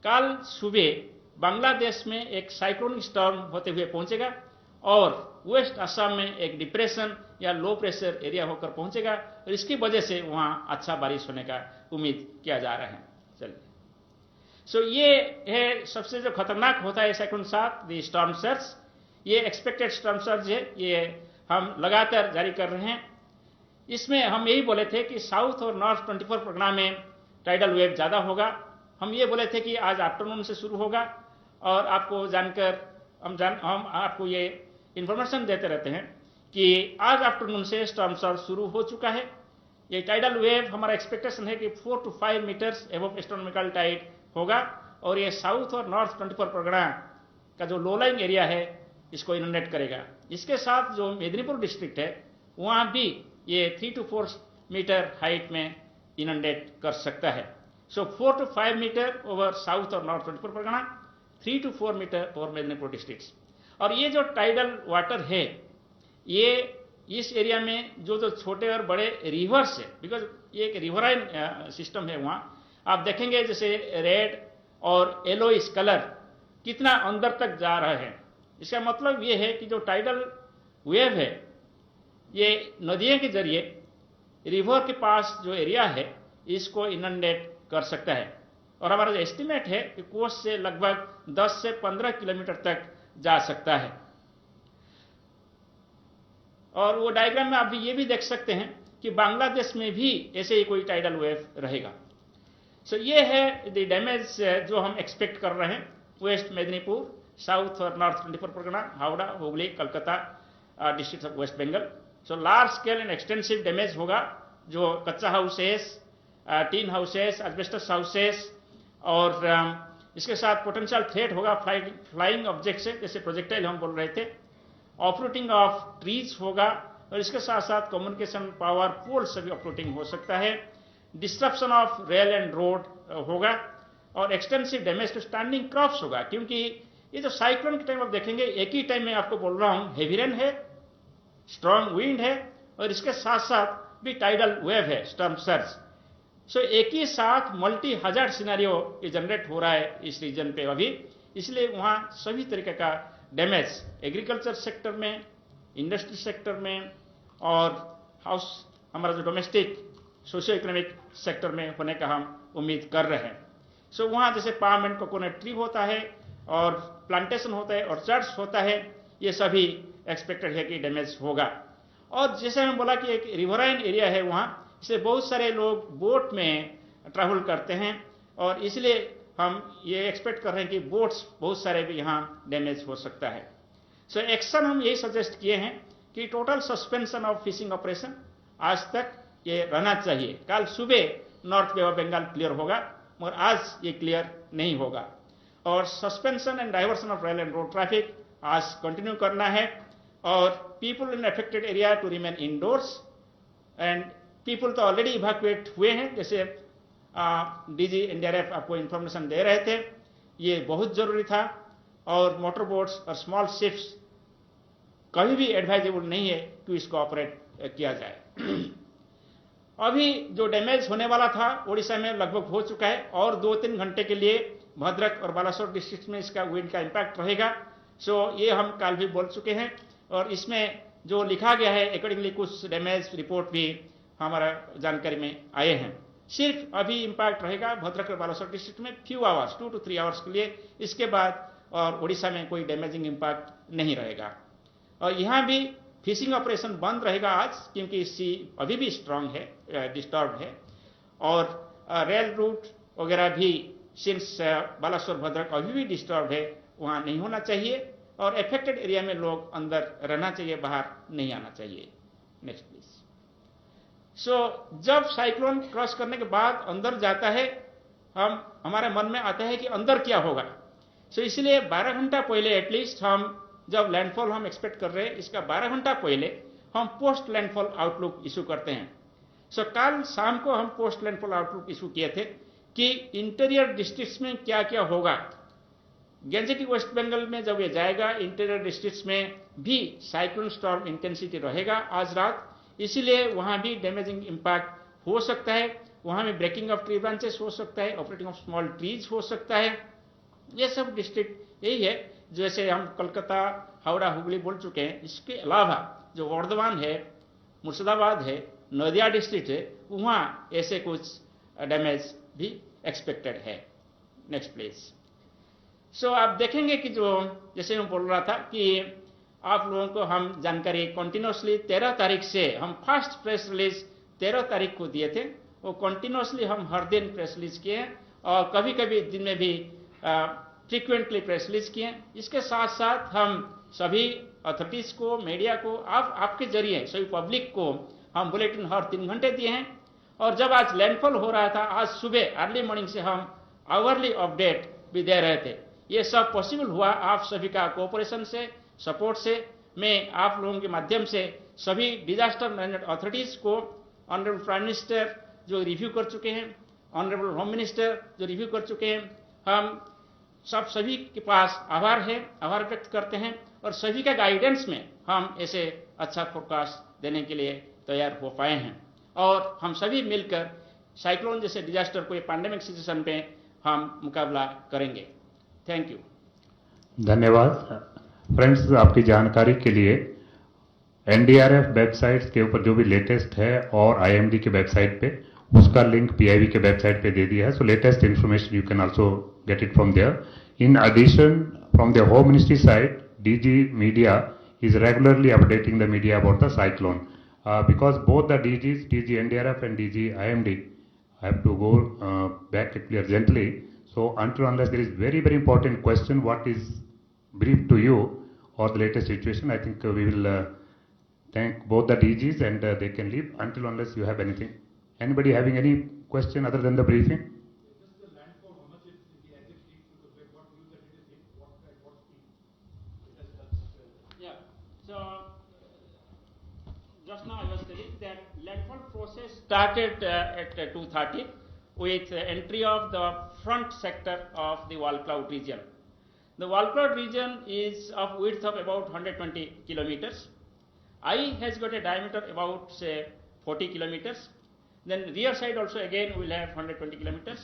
कल सुबह बांग्लादेश में एक साइक्लोनिक स्टॉर्म होते हुए पहुंचेगा और वेस्ट असम में एक डिप्रेशन या लो प्रेशर एरिया होकर पहुंचेगा और इसकी वजह से वहां अच्छा बारिश होने का उम्मीद किया जा रहा है। चलिए, सो ये है सबसे जो खतरनाक होता है साइक्लोन साथ द स्टॉर्म सर्ज। ये एक्सपेक्टेड स्टॉर्म सर्ज है, ये हम लगातार जारी कर रहे हैं। इसमें हम यही बोले थे कि साउथ और नॉर्थ 24 परगना में टाइडल वेव ज़्यादा होगा। हम ये बोले थे कि आज आफ्टरनून से शुरू होगा और आपको जानकर हम आपको ये इंफॉर्मेशन देते रहते हैं कि आज आफ्टरनून से स्टॉर्म सर्ज शुरू हो चुका है। ये टाइडल वेव हमारा एक्सपेक्टेशन है कि 4 to 5 metres above astronomical tide होगा और ये साउथ और नॉर्थ 24 परगना का जो लो लाइंग एरिया है इसको इनंडेट करेगा। इसके साथ जो मेदिनीपुर डिस्ट्रिक्ट है वहाँ भी ये 3 to 4 मीटर हाइट में इनंडेट कर सकता है। So 4 to 5 metre over south और north 24 Pargana, 3 to 4 metre for Medinipur districts. और ये जो टाइडल वाटर है, ये इस एरिया में जो छोटे और बड़े रिवर्स है, बिकॉज ये एक रिवराइन सिस्टम है, वहाँ आप देखेंगे जैसे रेड और येलोइश कलर कितना अंदर तक जा रहा है। इसका मतलब ये है कि जो टाइडल वेव है ये नदियों के जरिए रिवर के पास जो एरिया है इसको इनंडेट कर सकता है। और हमारा जो एस्टिमेट है कि कोस्ट से लगभग 10 से 15 किलोमीटर तक जा सकता है। और वो डायग्राम में आप ये भी देख सकते हैं कि बांग्लादेश में भी ऐसे ही कोई टाइडल वेव रहेगा। सो ये है द डैमेज जो हम एक्सपेक्ट कर रहे हैं वेस्ट मेदिनीपुर, साउथ और north 24 Pargana, Howrah, Hooghly, Calcutta district of west Bengal. So large scale and extensive damage होगा, जो kutcha houses, tin houses, asbestos houses, और इसके साथ पोटेंशियल थ्रेट होगा फ्लाइंग ऑब्जेक्ट से, जैसे प्रोजेक्टाइल हम बोल रहे थे। ऑपरूटिंग ऑफ ट्रीज होगा, और इसके साथ साथ कम्युनिकेशन पावर पोल से भी ऑपरूटिंग हो सकता है। Disruption of rail and road होगा, और extensive damage to standing crops होगा, क्योंकि ये जो साइक्लोन के टाइम आप देखेंगे, एक ही टाइम में आपको बोल रहा हूं, हेवी रेन है, स्ट्रॉन्ग विंड है, और इसके साथ साथ भी टाइडल वेव है, स्टॉर्म सर्ज। सो एक ही साथ मल्टी हजार्ड सिनेरियो ये जनरेट हो रहा है इस रीजन पे अभी, इसलिए वहां सभी तरीके का डैमेज एग्रीकल्चर सेक्टर में, इंडस्ट्री सेक्टर में, और हाउस हमारा जो डोमेस्टिक सोशियो इकोनॉमिक सेक्टर में होने का हम उम्मीद कर रहे हैं। सो वहाँ जैसे पाम एंड कोकोनट ट्री होता है, और प्लांटेशन होता है, ऑर्चर्ड्स होता है, ये सभी एक्सपेक्टेड है कि डैमेज होगा। और जैसे मैं बोला कि एक रिवराइन एरिया है वहाँ, इसलिए बहुत सारे लोग बोट में ट्रैवल करते हैं, और इसलिए हम ये एक्सपेक्ट कर रहे हैं कि बोट्स बहुत सारे भी यहाँ डैमेज हो सकता है। सो एक्शन हम यही सजेस्ट किए हैं कि total suspension of fishing operation आज तक ये रहना चाहिए। कल सुबह north bay of Bengal clear होगा, मगर आज ये क्लियर नहीं होगा। और suspension and diversion of rail and road traffic आज कंटिन्यू करना है, और people in affected area to remain indoors, and people तो ऑलरेडी इवैक्यूएट हुए हैं, जैसे डीजी एनडीआरएफ आपको इंफॉर्मेशन दे रहे थे, ये बहुत जरूरी था। और मोटर बोट्स और स्मॉल शिप्स कभी भी एडवाइजेबल नहीं है कि इसको ऑपरेट किया जाए। अभी जो डैमेज होने वाला था ओडिशा में लगभग हो चुका है, और 2-3 घंटे के लिए भद्रक और बालासोर डिस्ट्रिक्ट में इसका विंड का इंपैक्ट रहेगा। सो ये हम कल भी बोल चुके हैं, और इसमें जो लिखा गया है अकॉर्डिंगली कुछ डैमेज रिपोर्ट भी हमारा जानकारी में आए हैं। सिर्फ अभी इंपैक्ट रहेगा भद्रक और बालासोर डिस्ट्रिक्ट में फ्यू आवर्स, 2 to 3 आवर्स के लिए, इसके बाद और उड़ीसा में कोई डैमेजिंग इंपैक्ट नहीं रहेगा। और यहाँ भी फिशिंग ऑपरेशन बंद रहेगा आज, क्योंकि सी अभी भी स्ट्रांग है, डिस्टर्ब है, और रेल रूट वगैरह भी सिंस बालासोर भद्रक अभी भी डिस्टर्ब है, वहाँ नहीं होना चाहिए, और अफेक्टेड एरिया में लोग अंदर रहना चाहिए, बाहर नहीं आना चाहिए। Next please. सो जब साइक्लोन क्रॉस करने के बाद अंदर जाता है, हमारे मन में आता है कि अंदर क्या होगा। सो इसलिए 12 घंटा पहले एटलीस्ट हम जब लैंडफॉल हम एक्सपेक्ट कर रहे हैं, इसका 12 घंटा पहले हम पोस्ट लैंडफॉल आउटलुक इशू करते हैं। सो कल शाम को हम पोस्ट लैंडफॉल आउटलुक इशू किए थे कि इंटीरियर डिस्ट्रिक्ट्स में क्या क्या होगा। गैंजेटिक वेस्ट बंगाल में जब ये जाएगा, इंटीरियर डिस्ट्रिक्ट्स में भी साइक्लोन स्टॉर्म इंटेंसिटी रहेगा आज रात, इसीलिए वहां भी डैमेजिंग इंपैक्ट हो सकता है। वहां में ब्रेकिंग ऑफ ट्री ब्रांचेस हो सकता है, ऑपरेटिंग ऑफ स्मॉल ट्रीज हो सकता है। ये सब डिस्ट्रिक्ट यही है, जैसे हम कलकत्ता, हावड़ा, हुगली बोल चुके हैं। इसके अलावा जो वर्धमान है, मुर्शिदाबाद है, नदिया डिस्ट्रिक्ट है, वहाँ ऐसे कुछ डैमेज भी एक्सपेक्टेड है। Next please. सो आप देखेंगे कि जो जैसे मैं बोल रहा था कि आप लोगों को हम जानकारी कंटिन्यूसली 13 तारीख से हम फर्स्ट प्रेस रिलीज 13 तारीख को दिए थे, वो कंटिन्यूसली हम हर दिन प्रेस रिलीज किए, और कभी कभी दिन में भी फ्रीक्वेंटली प्रेस रिलीज किए। इसके साथ साथ हम सभी अथॉरिटीज को, मीडिया को, आपके जरिए सभी पब्लिक को हम बुलेटिन हर 3 घंटे दिए हैं। और जब आज लैंडफॉल हो रहा था, आज सुबह अर्ली मॉर्निंग से हम आवरली अपडेट भी दे रहे थे। ये सब पॉसिबल हुआ आप सभी का कोऑपरेशन से, सपोर्ट से। मैं आप लोगों के माध्यम से सभी डिजास्टर मैनेजमेंट अथॉरिटीज को, ऑनरेबल प्राइम मिनिस्टर जो रिव्यू कर चुके हैं, ऑनरेबल होम मिनिस्टर जो रिव्यू कर चुके हैं, हम सब सभी के पास आभार व्यक्त करते हैं और सभी का गाइडेंस में हम ऐसे अच्छा फोरकास्ट देने के लिए तैयार हो पाए हैं और हम सभी मिलकर साइक्लोन जैसे डिजास्टर को, ये पैंडेमिक सिचुएशन पे हम मुकाबला करेंगे। Thank you. धन्यवाद। फ्रेंड्स, आपकी जानकारी के लिए एनडीआरएफ वेबसाइट्स के ऊपर जो भी लेटेस्ट है और आईएमडी के वेबसाइट पे उसका लिंक पीआईबी के वेबसाइट पे दे दिया है। So latest information you can also get it from there. In addition, from the Home Ministry side, DG Media is regularly updating the media about the cyclone. Because both the DGs, DG NDRF and DG IMD, have to go back urgently. So until unless there is very, very important question, what is briefed to you or the latest situation, I think we will thank both the DGs and they can leave until unless you have anything. Anybody having any question other than the briefing? Just now I was telling that landfall process started at 2:30 with entry of the front sector of the wall cloud region. The wall cloud region is of width of about 120 kilometers. I has got a diameter about say 40 kilometers. Then rear side also again will have 120 kilometers.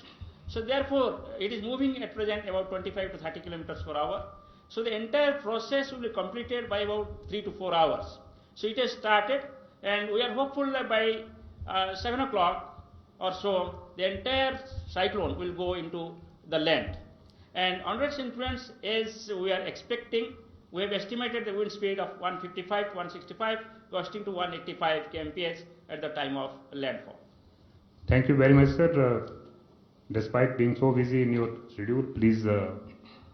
So therefore it is moving at present about 25 to 30 kilometers per hour. So the entire process will be completed by about 3 to 4 hours. So it has started and we are hopeful that by 7 o'clock or so the entire cyclone will go into the land. And under its influence, as we are expecting, we have estimated the wind speed of 155 to 165 gusting to 185 kmph at the time of landfall. Thank you very much, sir. Despite being so busy in your schedule, please,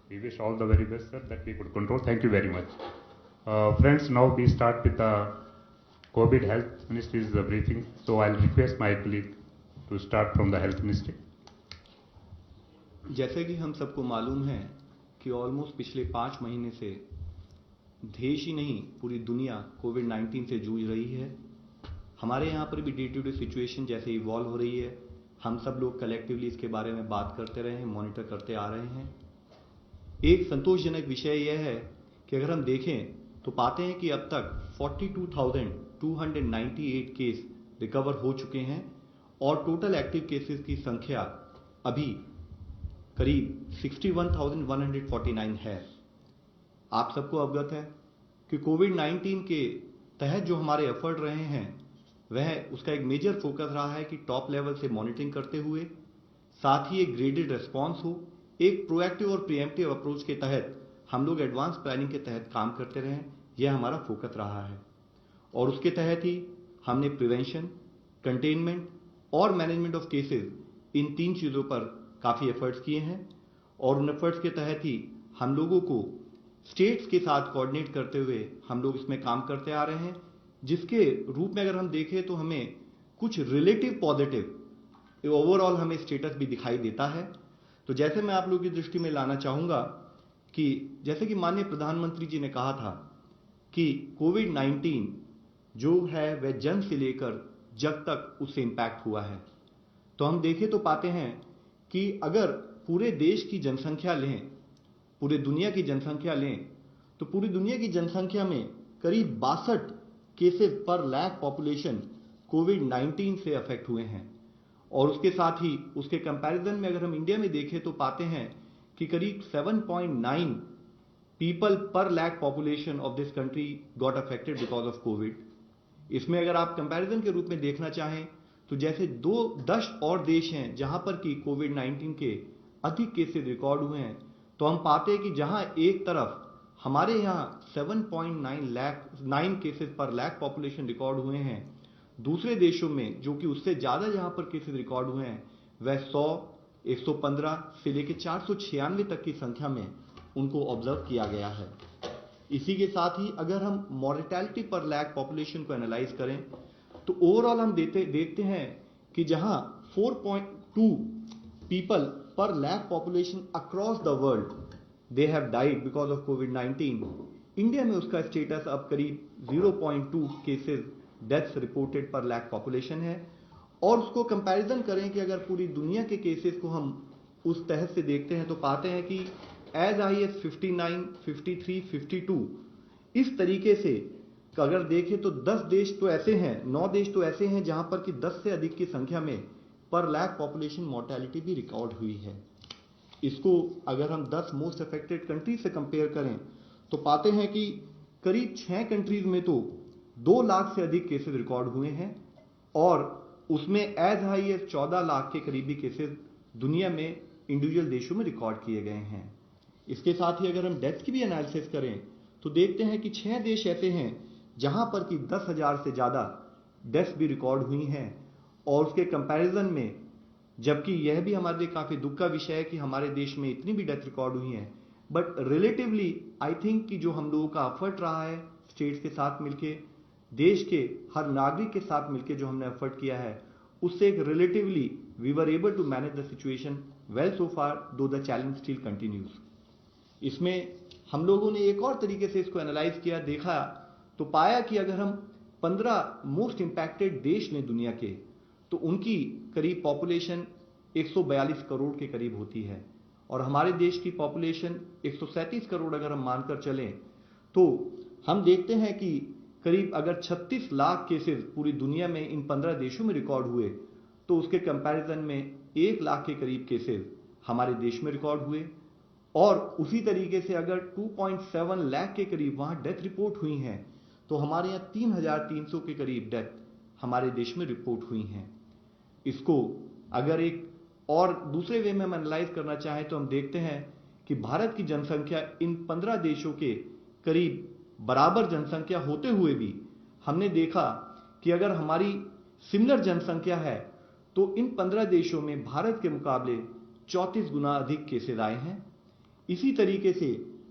we wish all the very best, sir, that we could control. Thank you very much. Friends, now we start with the COVID Health Ministry's briefing. So I'll request my colleague to start from the Health Ministry. जैसे कि हम सबको मालूम है कि almost पिछले 5 महीने से देश ही नहीं पूरी दुनिया कोविड-19 से जूझ रही है। हमारे यहाँ पर भी डे टू डे सिचुएशन जैसे इवॉल्व हो रही है, हम सब लोग कलेक्टिवली इसके बारे में बात करते रहे हैं, मॉनिटर करते आ रहे हैं। एक संतोषजनक विषय यह है कि अगर हम देखें तो पाते हैं कि अब तक 42,298 केस रिकवर हो चुके हैं और टोटल एक्टिव केसेस की संख्या अभी करीब 61,149 है। आप सबको अवगत है कि कोविड-19 के तहत जो हमारे एफर्ट रहे हैं वह उसका एक मेजर फोकस रहा है कि टॉप लेवल से मॉनिटरिंग करते हुए साथ ही एक ग्रेडेड रिस्पांस हो, एक प्रोएक्टिव और प्रीएम्प्टिव अप्रोच के तहत हम लोग एडवांस प्लानिंग के तहत काम करते रहे। यह हमारा फोकस रहा है और उसके तहत ही हमने प्रिवेंशन, कंटेनमेंट और मैनेजमेंट ऑफ केसेस इन 3 चीज़ों पर काफ़ी एफर्ट्स किए हैं और उन एफर्ट्स के तहत ही हम लोगों को स्टेट्स के साथ कोऑर्डिनेट करते हुए हम लोग इसमें काम करते आ रहे हैं, जिसके रूप में अगर हम देखें तो हमें कुछ रिलेटिव पॉजिटिव ओवरऑल हमें स्टेटस भी दिखाई देता है। तो जैसे मैं आप लोगों की दृष्टि में लाना चाहूँगा कि जैसे कि माननीय प्रधानमंत्री जी ने कहा था कि कोविड-19 जो है वह जन्म से लेकर जब तक उससे इम्पैक्ट हुआ है, तो हम देखें तो पाते हैं कि अगर पूरे देश की जनसंख्या लें, पूरे दुनिया की जनसंख्या लें, तो पूरी दुनिया की जनसंख्या में करीब 62 केसेस पर लाख पॉपुलेशन कोविड-19 से अफेक्ट हुए हैं और उसके साथ ही उसके कंपैरिजन में अगर हम इंडिया में देखें तो पाते हैं कि करीब 7.9 पीपल पर lakh population of this country got affected because of Covid. इसमें अगर आप कंपैरिजन के रूप में देखना चाहें तो जैसे 10 और देश हैं जहां पर कि कोविड-19 के अधिक केसेस रिकॉर्ड हुए हैं, तो हम पाते हैं कि जहां एक तरफ हमारे यहाँ 7.9 केसेस पर लाख पॉपुलेशन रिकॉर्ड हुए हैं, दूसरे देशों में जो कि उससे ज़्यादा जहां पर केसेस रिकॉर्ड हुए हैं वह 100, 115 से लेकर 496 तक की संख्या में उनको ऑब्जर्व किया गया है। इसी के साथ ही अगर हम मॉर्टेलिटी पर लाख पॉपुलेशन को एनालाइज करें तो ओवरऑल हम देखते हैं कि जहां 4.2 पीपल पर lakh population across the world they have died because of covid, India में उसका स्टेटस अब करीब 0.2 केसेस डेथ्स रिपोर्टेड पर लाख पॉपुलेशन है। और उसको कंपैरिजन करें कि अगर पूरी दुनिया के केसेस को हम उस तहत से देखते हैं तो पाते हैं कि एज हाई एज 59, 53, 52 इस तरीके से अगर देखें तो 10 देश तो ऐसे हैं, 9 देश तो ऐसे हैं जहां पर कि 10 से अधिक की संख्या में पर लाख पॉपुलेशन मोर्टेलिटी भी रिकॉर्ड हुई है। इसको अगर हम 10 मोस्ट अफेक्टेड कंट्रीज से कंपेयर करें तो पाते हैं कि करीब 6 कंट्रीज में तो 2 लाख से अधिक केसेस रिकॉर्ड हुए हैं और उसमें एज हाई एज 14 लाख के करीबी केसेस दुनिया में इंडिविजुअल देशों में रिकॉर्ड किए गए हैं। इसके साथ ही अगर हम डेथ्स की भी एनालिसिस करें तो देखते हैं कि 6 देश ऐसे हैं जहां पर कि 10,000 से ज्यादा डेथ्स भी रिकॉर्ड हुई हैं और उसके कंपैरिजन में, जबकि यह भी हमारे लिए काफी दुख का विषय है कि हमारे देश में इतनी भी डेथ रिकॉर्ड हुई हैं, बट रिलेटिवली आई थिंक कि जो हम लोगों का एफर्ट रहा है स्टेट्स के साथ मिलके, देश के हर नागरिक के साथ मिलके जो हमने एफर्ट किया है, उससे एक relatively we were able to manage the situation well so far, though the challenge still continues. इसमें हम लोगों ने एक और तरीके से इसको एनालाइज किया, देखा तो पाया कि अगर हम 15 मोस्ट इंपैक्टेड देश ने दुनिया के, तो उनकी करीब पॉपुलेशन 142 करोड़ के करीब होती है और हमारे देश की पॉपुलेशन 137 करोड़ अगर हम मानकर चलें तो हम देखते हैं कि करीब अगर 36 लाख केसेस पूरी दुनिया में इन 15 देशों में रिकॉर्ड हुए तो उसके कंपैरिजन में 1 लाख के करीब केसेस हमारे देश में रिकॉर्ड हुए और उसी तरीके से अगर 2.7 लाख के करीब वहां डेथ रिपोर्ट हुई हैं तो हमारे यहाँ 3,300 के करीब डेथ हमारे देश में रिपोर्ट हुई हैं। इसको अगर एक और दूसरे वे में हम एनालाइज करना चाहें तो हम देखते हैं कि भारत की जनसंख्या इन 15 देशों के करीब बराबर जनसंख्या होते हुए भी हमने देखा कि अगर हमारी सिमिलर जनसंख्या है तो इन 15 देशों में भारत के मुकाबले 34 गुना अधिक केसेस आए हैं। इसी तरीके से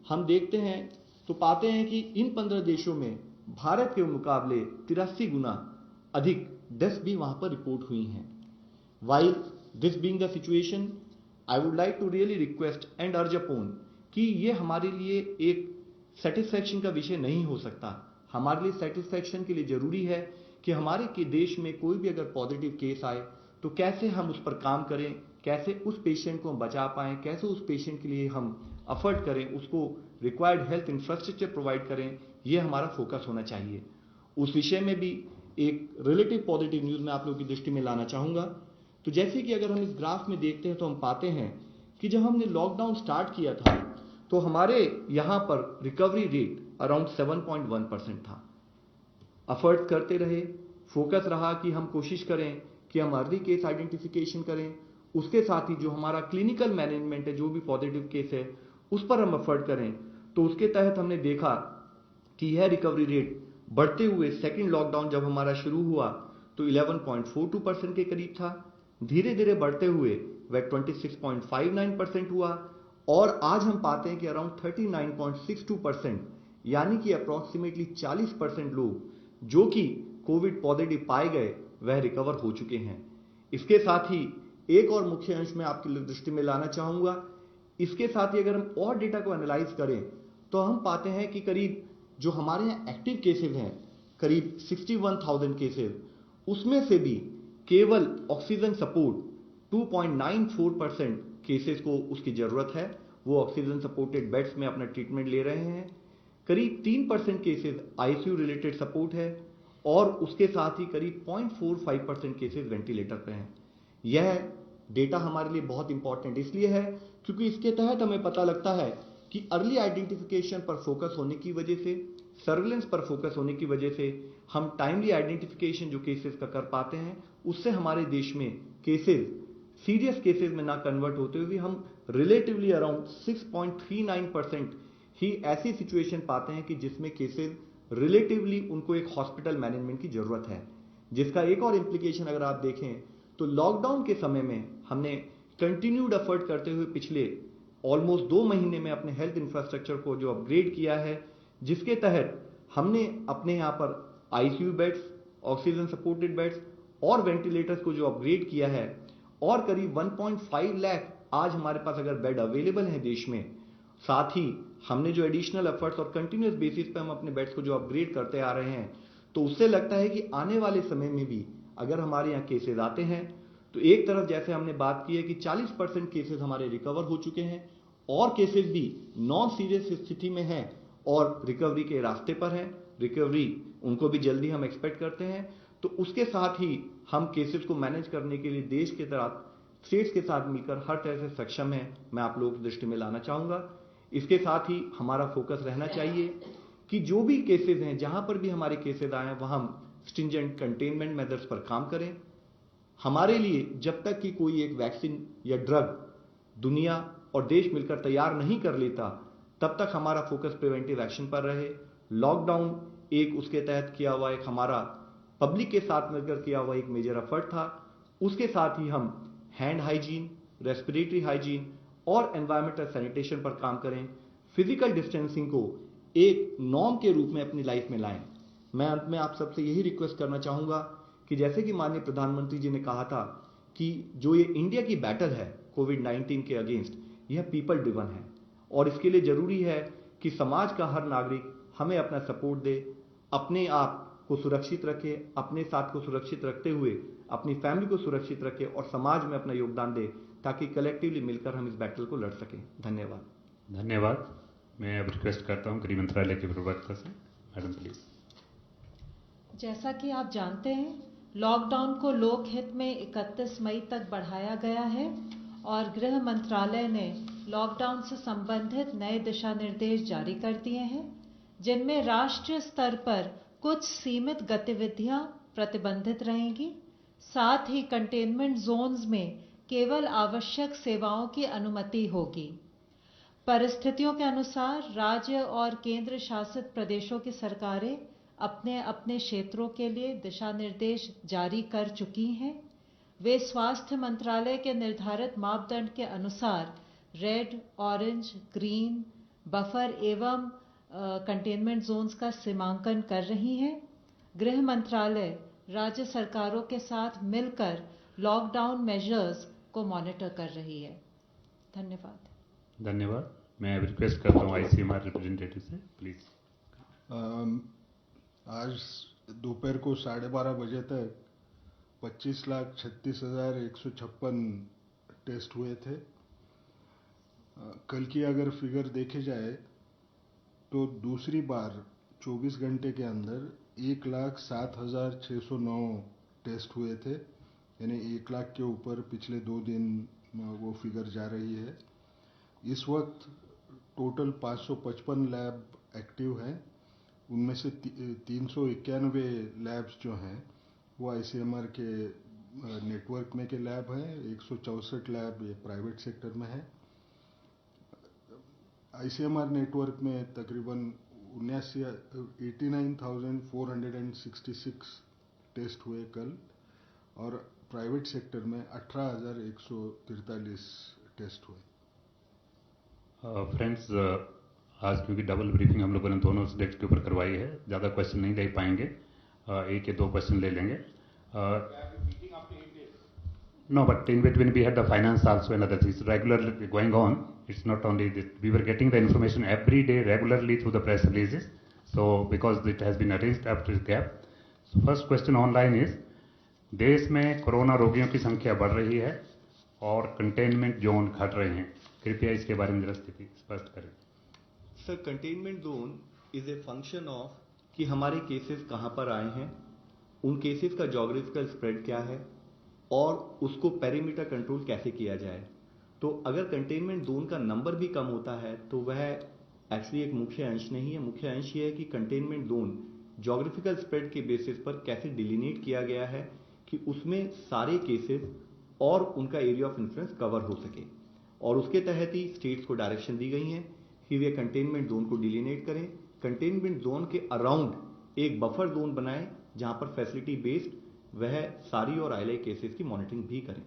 हम देखते हैं तो पाते हैं कि इन 15 देशों में भारत के मुकाबले 83 गुना अधिक डेथ्स भी वहां पर रिपोर्ट हुई हैं। While this being the situation, I would like to really request and urge upon कि ये हमारे लिए एक सेटिस्फैक्शन का विषय नहीं हो सकता। हमारे लिए सेटिस्फैक्शन के लिए जरूरी है कि हमारे के देश में कोई भी अगर पॉजिटिव केस आए तो कैसे हम उस पर काम करें, कैसे उस पेशेंट को हम बचा पाएं, कैसे उस पेशेंट के लिए हम अफर्ट करें, उसको रिक्वायर्ड हेल्थ इंफ्रास्ट्रक्चर प्रोवाइड करें, ये हमारा फोकस होना चाहिए। उस विषय में भी एक रिलेटिव पॉजिटिव न्यूज मैं आप लोगों की दृष्टि में लाना चाहूंगा। तो जैसे कि अगर हम इस ग्राफ में देखते हैं तो हम पाते हैं कि जब हमने लॉकडाउन स्टार्ट किया था तो हमारे यहां पर रिकवरी रेट अराउंड 7.1% था। एफर्ट करते रहे, फोकस रहा कि हम कोशिश करें कि हम अर्ली केस आइडेंटिफिकेशन करें, उसके साथ ही जो हमारा क्लिनिकल मैनेजमेंट है, जो भी पॉजिटिव केस है उस पर हम एफर्ट करें। तो उसके तहत हमने देखा कि यह रिकवरी रेट बढ़ते हुए सेकेंड लॉकडाउन जब हमारा शुरू हुआ तो 11.42% के करीब था, धीरे धीरे बढ़ते हुए वह 26.59% हुआ और आज हम पाते हैं कि अराउंड 39.62%, यानी कि अप्रोक्सीमेटली 40% लोग जो कि कोविड पॉजिटिव पाए गए वह रिकवर हो चुके हैं। इसके साथ ही एक और मुख्य अंश में आपकी दृष्टि में लाना चाहूंगा। इसके साथ ही अगर हम और डेटा को एनालाइज करें तो हम पाते हैं कि करीब जो हमारे यहाँ एक्टिव केसेस हैं करीब 61,000 केसेस, उसमें से भी केवल ऑक्सीजन सपोर्ट 2.94% केसेस को उसकी जरूरत है, वो ऑक्सीजन सपोर्टेड बेड्स में अपना ट्रीटमेंट ले रहे हैं। करीब 3% केसेस आईसीयू रिलेटेड सपोर्ट है और उसके साथ ही करीब 0.45% केसेस वेंटिलेटर पे हैं। यह डेटा हमारे लिए बहुत इंपॉर्टेंट इसलिए है क्योंकि इसके तहत हमें पता लगता है कि अर्ली आइडेंटिफिकेशन पर फोकस होने की वजह से, सर्विलेंस पर फोकस होने की वजह से हम टाइमली आइडेंटिफिकेशन जो केसेस का कर पाते हैं, उससे हमारे देश में केसेस सीरियस केसेस में ना कन्वर्ट होते हुए हम रिलेटिवली अराउंड 6.39% ही ऐसी सिचुएशन पाते हैं कि जिसमें केसेस रिलेटिवली उनको एक हॉस्पिटल मैनेजमेंट की जरूरत है। जिसका एक और इंप्लीकेशन अगर आप देखें तो लॉकडाउन के समय में हमने कंटिन्यूड एफर्ट करते हुए पिछले ऑलमोस्ट 2 महीने में अपने हेल्थ इंफ्रास्ट्रक्चर को जो अपग्रेड किया है, जिसके तहत हमने अपने यहाँ पर ICU beds, oxygen supported beds और वेंटिलेटर्स को जो अपग्रेड किया है और करीब 1.5 लाख आज हमारे पास अगर बेड अवेलेबल है देश में। साथ ही हमने जो एडिशनल एफर्ट्स और कंटिन्यूस बेसिस पे हम अपने बेड्स को जो अपग्रेड करते आ रहे हैं, तो उससे लगता है कि आने वाले समय में भी अगर हमारे यहाँ केसेस आते हैं तो एक तरफ जैसे हमने बात की है कि 40% केसेस हमारे रिकवर हो चुके हैं और केसेस भी नॉन सीरियस स्थिति में हैं और रिकवरी के रास्ते पर हैं, रिकवरी उनको भी जल्दी हम एक्सपेक्ट करते हैं, तो उसके साथ ही हम केसेस को मैनेज करने के लिए देश के तरह स्टेट्स के साथ मिलकर हर तरह से सक्षम है, मैं आप लोगों की दृष्टि में लाना चाहूंगा। इसके साथ ही हमारा फोकस रहना चाहिए कि जो भी केसेस हैं, जहां पर भी हमारे केसेस आए हैं, वहां हम स्ट्रिंजेंट कंटेनमेंट मेजर्स पर काम करें। हमारे लिए जब तक कि कोई एक वैक्सीन या ड्रग दुनिया और देश मिलकर तैयार नहीं कर लेता, तब तक हमारा फोकस प्रिवेंटिव एक्शन पर रहे। लॉकडाउन एक उसके तहत किया हुआ एक हमारा पब्लिक के साथ मिलकर किया हुआ एक मेजर एफर्ट था। उसके साथ ही हम हैंड हाइजीन, रेस्पिरेटरी हाइजीन और एनवायरमेंटल सैनिटेशन पर काम करें। फिजिकल डिस्टेंसिंग को एक नॉर्म के रूप में अपनी लाइफ में लाएं। मैं अंत में आप सबसे यही रिक्वेस्ट करना चाहूंगा कि जैसे कि माननीय प्रधानमंत्री जी ने कहा था कि जो ये इंडिया की बैटल है कोविड-19 के अगेंस्ट, यह पीपल ड्रिवन है और इसके लिए जरूरी है कि समाज का हर नागरिक हमें अपना सपोर्ट दे, अपने आप को सुरक्षित रखे, अपने साथ को सुरक्षित रखते हुए अपनी फैमिली को सुरक्षित रखे और समाज में अपना योगदान दे, ताकि कलेक्टिवली मिलकर हम इस बैटल को लड़ सकें। धन्यवाद। धन्यवाद। मैं अब रिक्वेस्ट करता हूं गृह मंत्रालय के प्रवक्ता से, मैडम प्लीज। जैसा कि आप जानते हैं, लॉकडाउन को लोकहित में 31 मई तक बढ़ाया गया है और गृह मंत्रालय ने लॉकडाउन से संबंधित नए दिशा निर्देश जारी कर दिए हैं, जिनमें राष्ट्रीय स्तर पर कुछ सीमित गतिविधियां प्रतिबंधित रहेंगी। साथ ही कंटेनमेंट जोन्स में केवल आवश्यक सेवाओं की अनुमति होगी। परिस्थितियों के अनुसार राज्य और केंद्र शासित प्रदेशों की सरकारें अपने अपने क्षेत्रों के लिए दिशा निर्देश जारी कर चुकी हैं। वे स्वास्थ्य मंत्रालय के निर्धारित मापदंड के अनुसार रेड, ऑरेंज, ग्रीन, बफर एवं कंटेनमेंट जोन्स का सीमांकन कर रही हैं। गृह मंत्रालय राज्य सरकारों के साथ मिलकर लॉकडाउन मेजर्स को मॉनिटर कर रही है। धन्यवाद। धन्यवाद। मैं रिक्वेस्ट करता हूँ आईसीएमआर रिप्रेजेंटेटिव से, प्लीज। आज दोपहर को 12:30 बजे तक 25,36,156 टेस्ट हुए थे। कल की अगर फिगर देखे जाए तो दूसरी बार 24 घंटे के अंदर 1,07,609 टेस्ट हुए थे, यानी 1 लाख के ऊपर पिछले 2 दिन वो फिगर जा रही है। इस वक्त टोटल 555 लैब एक्टिव हैं, उनमें से 391 लैब्स जो हैं वो आईसीएमआर के नेटवर्क में के लैब हैं, 164 लैब ये प्राइवेट सेक्टर में है। आईसीएमआर नेटवर्क में तकरीबन 89,466 टेस्ट हुए कल और प्राइवेट सेक्टर में 18,143 टेस्ट हुए। फ्रेंड्स, आज क्योंकि डबल ब्रीफिंग हम लोगों ने दोनों सब्जेक्ट के ऊपर करवाई है, ज़्यादा क्वेश्चन नहीं ले पाएंगे, एक या दो क्वेश्चन ले लेंगे। No, but in between we had the finance also and other things regularly going on. It's not only that we were getting the information every day regularly through the press releases. So because it has been arranged after this gap. So first question online is, देश में corona रोगियों की संख्या बढ़ रही है और containment zone घट रहे हैं, कृपया इसके बारे में जरा स्थिति स्पष्ट करें। Sir, containment zone is a function of कि हमारे केसेस कहां पर आए हैं, उन केसेस का ज्योग्राफिकल स्प्रेड क्या है और उसको पेरीमीटर कंट्रोल कैसे किया जाए। तो अगर कंटेनमेंट जोन का नंबर भी कम होता है तो वह एक्चुअली एक मुख्य अंश नहीं है। मुख्य अंश ये है कि कंटेनमेंट जोन ज्योग्राफिकल स्प्रेड के बेसिस पर कैसे डिलिनेट किया गया है कि उसमें सारे केसेस और उनका एरिया ऑफ इन्फ्लुएंस कवर हो सके, और उसके तहत ही स्टेट्स को डायरेक्शन दी गई हैं कि वे कंटेनमेंट जोन को डिलिनेट करें, कंटेनमेंट जोन के अराउंड एक बफर जोन बनाएं जहां पर फैसिलिटी बेस्ड वह सारी और आईएलआई केसेस की मॉनिटरिंग भी करें।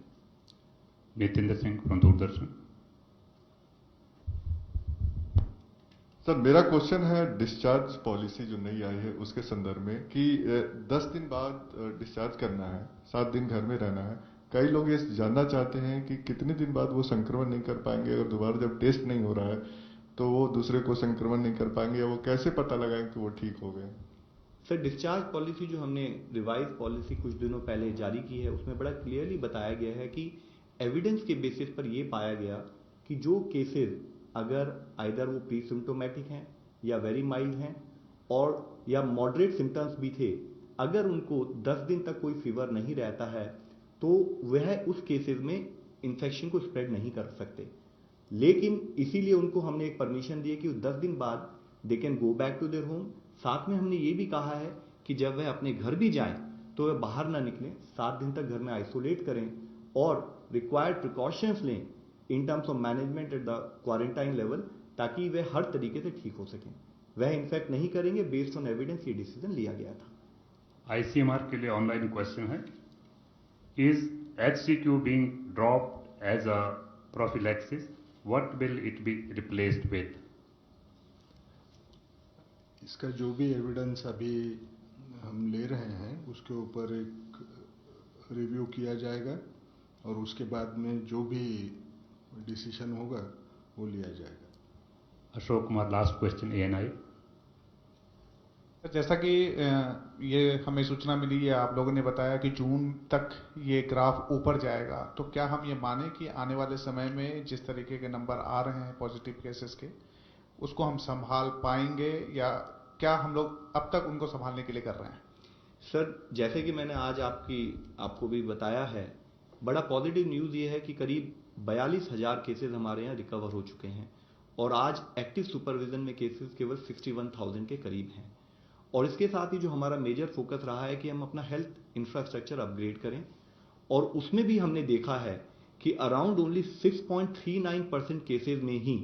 नितिन सिंह फ्रॉम दूरदर्शन। सर, मेरा क्वेश्चन है डिस्चार्ज पॉलिसी जो नई आई है उसके संदर्भ में कि 10 दिन बाद डिस्चार्ज करना है, 7 दिन घर में रहना है। कई लोग ये जानना चाहते हैं कि कितने दिन बाद वो संक्रमण नहीं कर पाएंगे, और दोबारा जब टेस्ट नहीं हो रहा है तो वो दूसरे को संक्रमण नहीं कर पाएंगे, या वो कैसे पता लगाएं कि वो ठीक हो गए। सर, डिस्चार्ज पॉलिसी जो हमने रिवाइज पॉलिसी कुछ दिनों पहले जारी की है उसमें बड़ा क्लियरली बताया गया है कि एविडेंस के बेसिस पर यह पाया गया कि जो केसेस अगर आइदर वो प्री सिम्टोमेटिक हैं या वेरी माइल्ड हैं और या मॉडरेट सिम्टम्स भी थे, अगर उनको 10 दिन तक कोई फीवर नहीं रहता है तो वह उस केसेस में इन्फेक्शन को स्प्रेड नहीं कर सकते। लेकिन इसीलिए उनको हमने एक परमिशन दी है कि 10 दिन बाद they can go back to their home. साथ में हमने ये भी कहा है कि जब वह अपने घर भी जाएं तो वह बाहर ना निकलें, 7 दिन तक घर में आइसोलेट करें और रिक्वायर्ड प्रिकॉशंस लें in terms of management at the quarantine level, ताकि वे हर तरीके से ठीक हो सकें। वह इन्फेक्ट नहीं करेंगे, बेस्ड ऑन एविडेंस ये डिसीजन लिया गया था। ICMR के लिए ऑनलाइन क्वेश्चन है, is HCQ being dropped as a prophylaxis, what will it be replaced with? इसका जो भी एविडेंस अभी हम ले रहे हैं उसके ऊपर एक रिव्यू किया जाएगा और उसके बाद में जो भी डिसीजन होगा वो लिया जाएगा। Ashok Kumar, last question ANI। जैसा कि ये हमें सूचना मिली है, आप लोगों ने बताया कि जून तक ये ग्राफ ऊपर जाएगा, तो क्या हम ये माने कि आने वाले समय में जिस तरीके के नंबर आ रहे हैं पॉजिटिव केसेस के, उसको हम संभाल पाएंगे या क्या हम लोग अब तक उनको संभालने के लिए कर रहे हैं? सर, जैसे कि मैंने आज आपको भी बताया है, बड़ा पॉजिटिव न्यूज़ ये है कि करीब 42,000 केसेस हमारे यहाँ रिकवर हो चुके हैं और आज एक्टिव सुपरविजन में केसेस केवल 61,000 के करीब हैं। और इसके साथ ही जो हमारा मेजर फोकस रहा है कि हम अपना हेल्थ इंफ्रास्ट्रक्चर अपग्रेड करें, और उसमें भी हमने देखा है कि अराउंड ओनली 6.39% केसेस में ही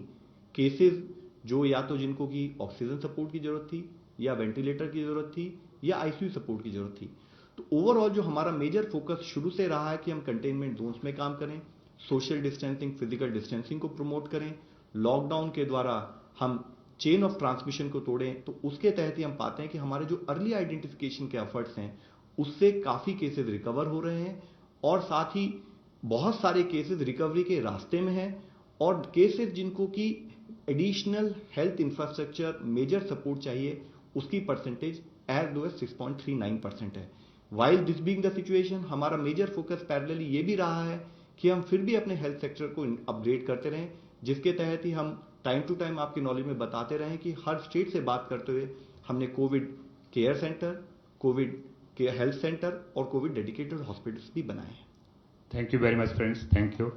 केसेस जो या तो जिनको की ऑक्सीजन सपोर्ट की जरूरत थी या वेंटिलेटर की जरूरत थी या आईसीयू सपोर्ट की जरूरत थी। तो ओवरऑल जो हमारा मेजर फोकस शुरू से रहा है कि हम कंटेनमेंट जोन्स में काम करें, सोशल डिस्टेंसिंग, फिजिकल डिस्टेंसिंग को प्रमोट करें, लॉकडाउन के द्वारा हम चेन ऑफ ट्रांसमिशन को तोड़ें, तो उसके तहत ही हम पाते हैं कि हमारे जो अर्ली आइडेंटिफिकेशन के एफर्ट्स हैं उससे काफी केसेस रिकवर हो रहे हैं और साथ ही बहुत सारे केसेस रिकवरी के रास्ते में हैं और केसेस जिनको की additional health infrastructure major support चाहिए उसकी परसेंटेज एज लो एज 6.39% है। While this being the situation, हमारा मेजर फोकस पैरेलली ये भी रहा है कि हम फिर भी अपने हेल्थ सेक्टर को अपग्रेड करते रहें, जिसके तहत ही हम टाइम टू टाइम आपकी नॉलेज में बताते रहें कि हर स्टेट से बात करते हुए हमने Covid care centre, Covid care health centre और कोविड डेडिकेटेड हॉस्पिटल्स भी बनाए हैं। Thank you very much friends, thank you.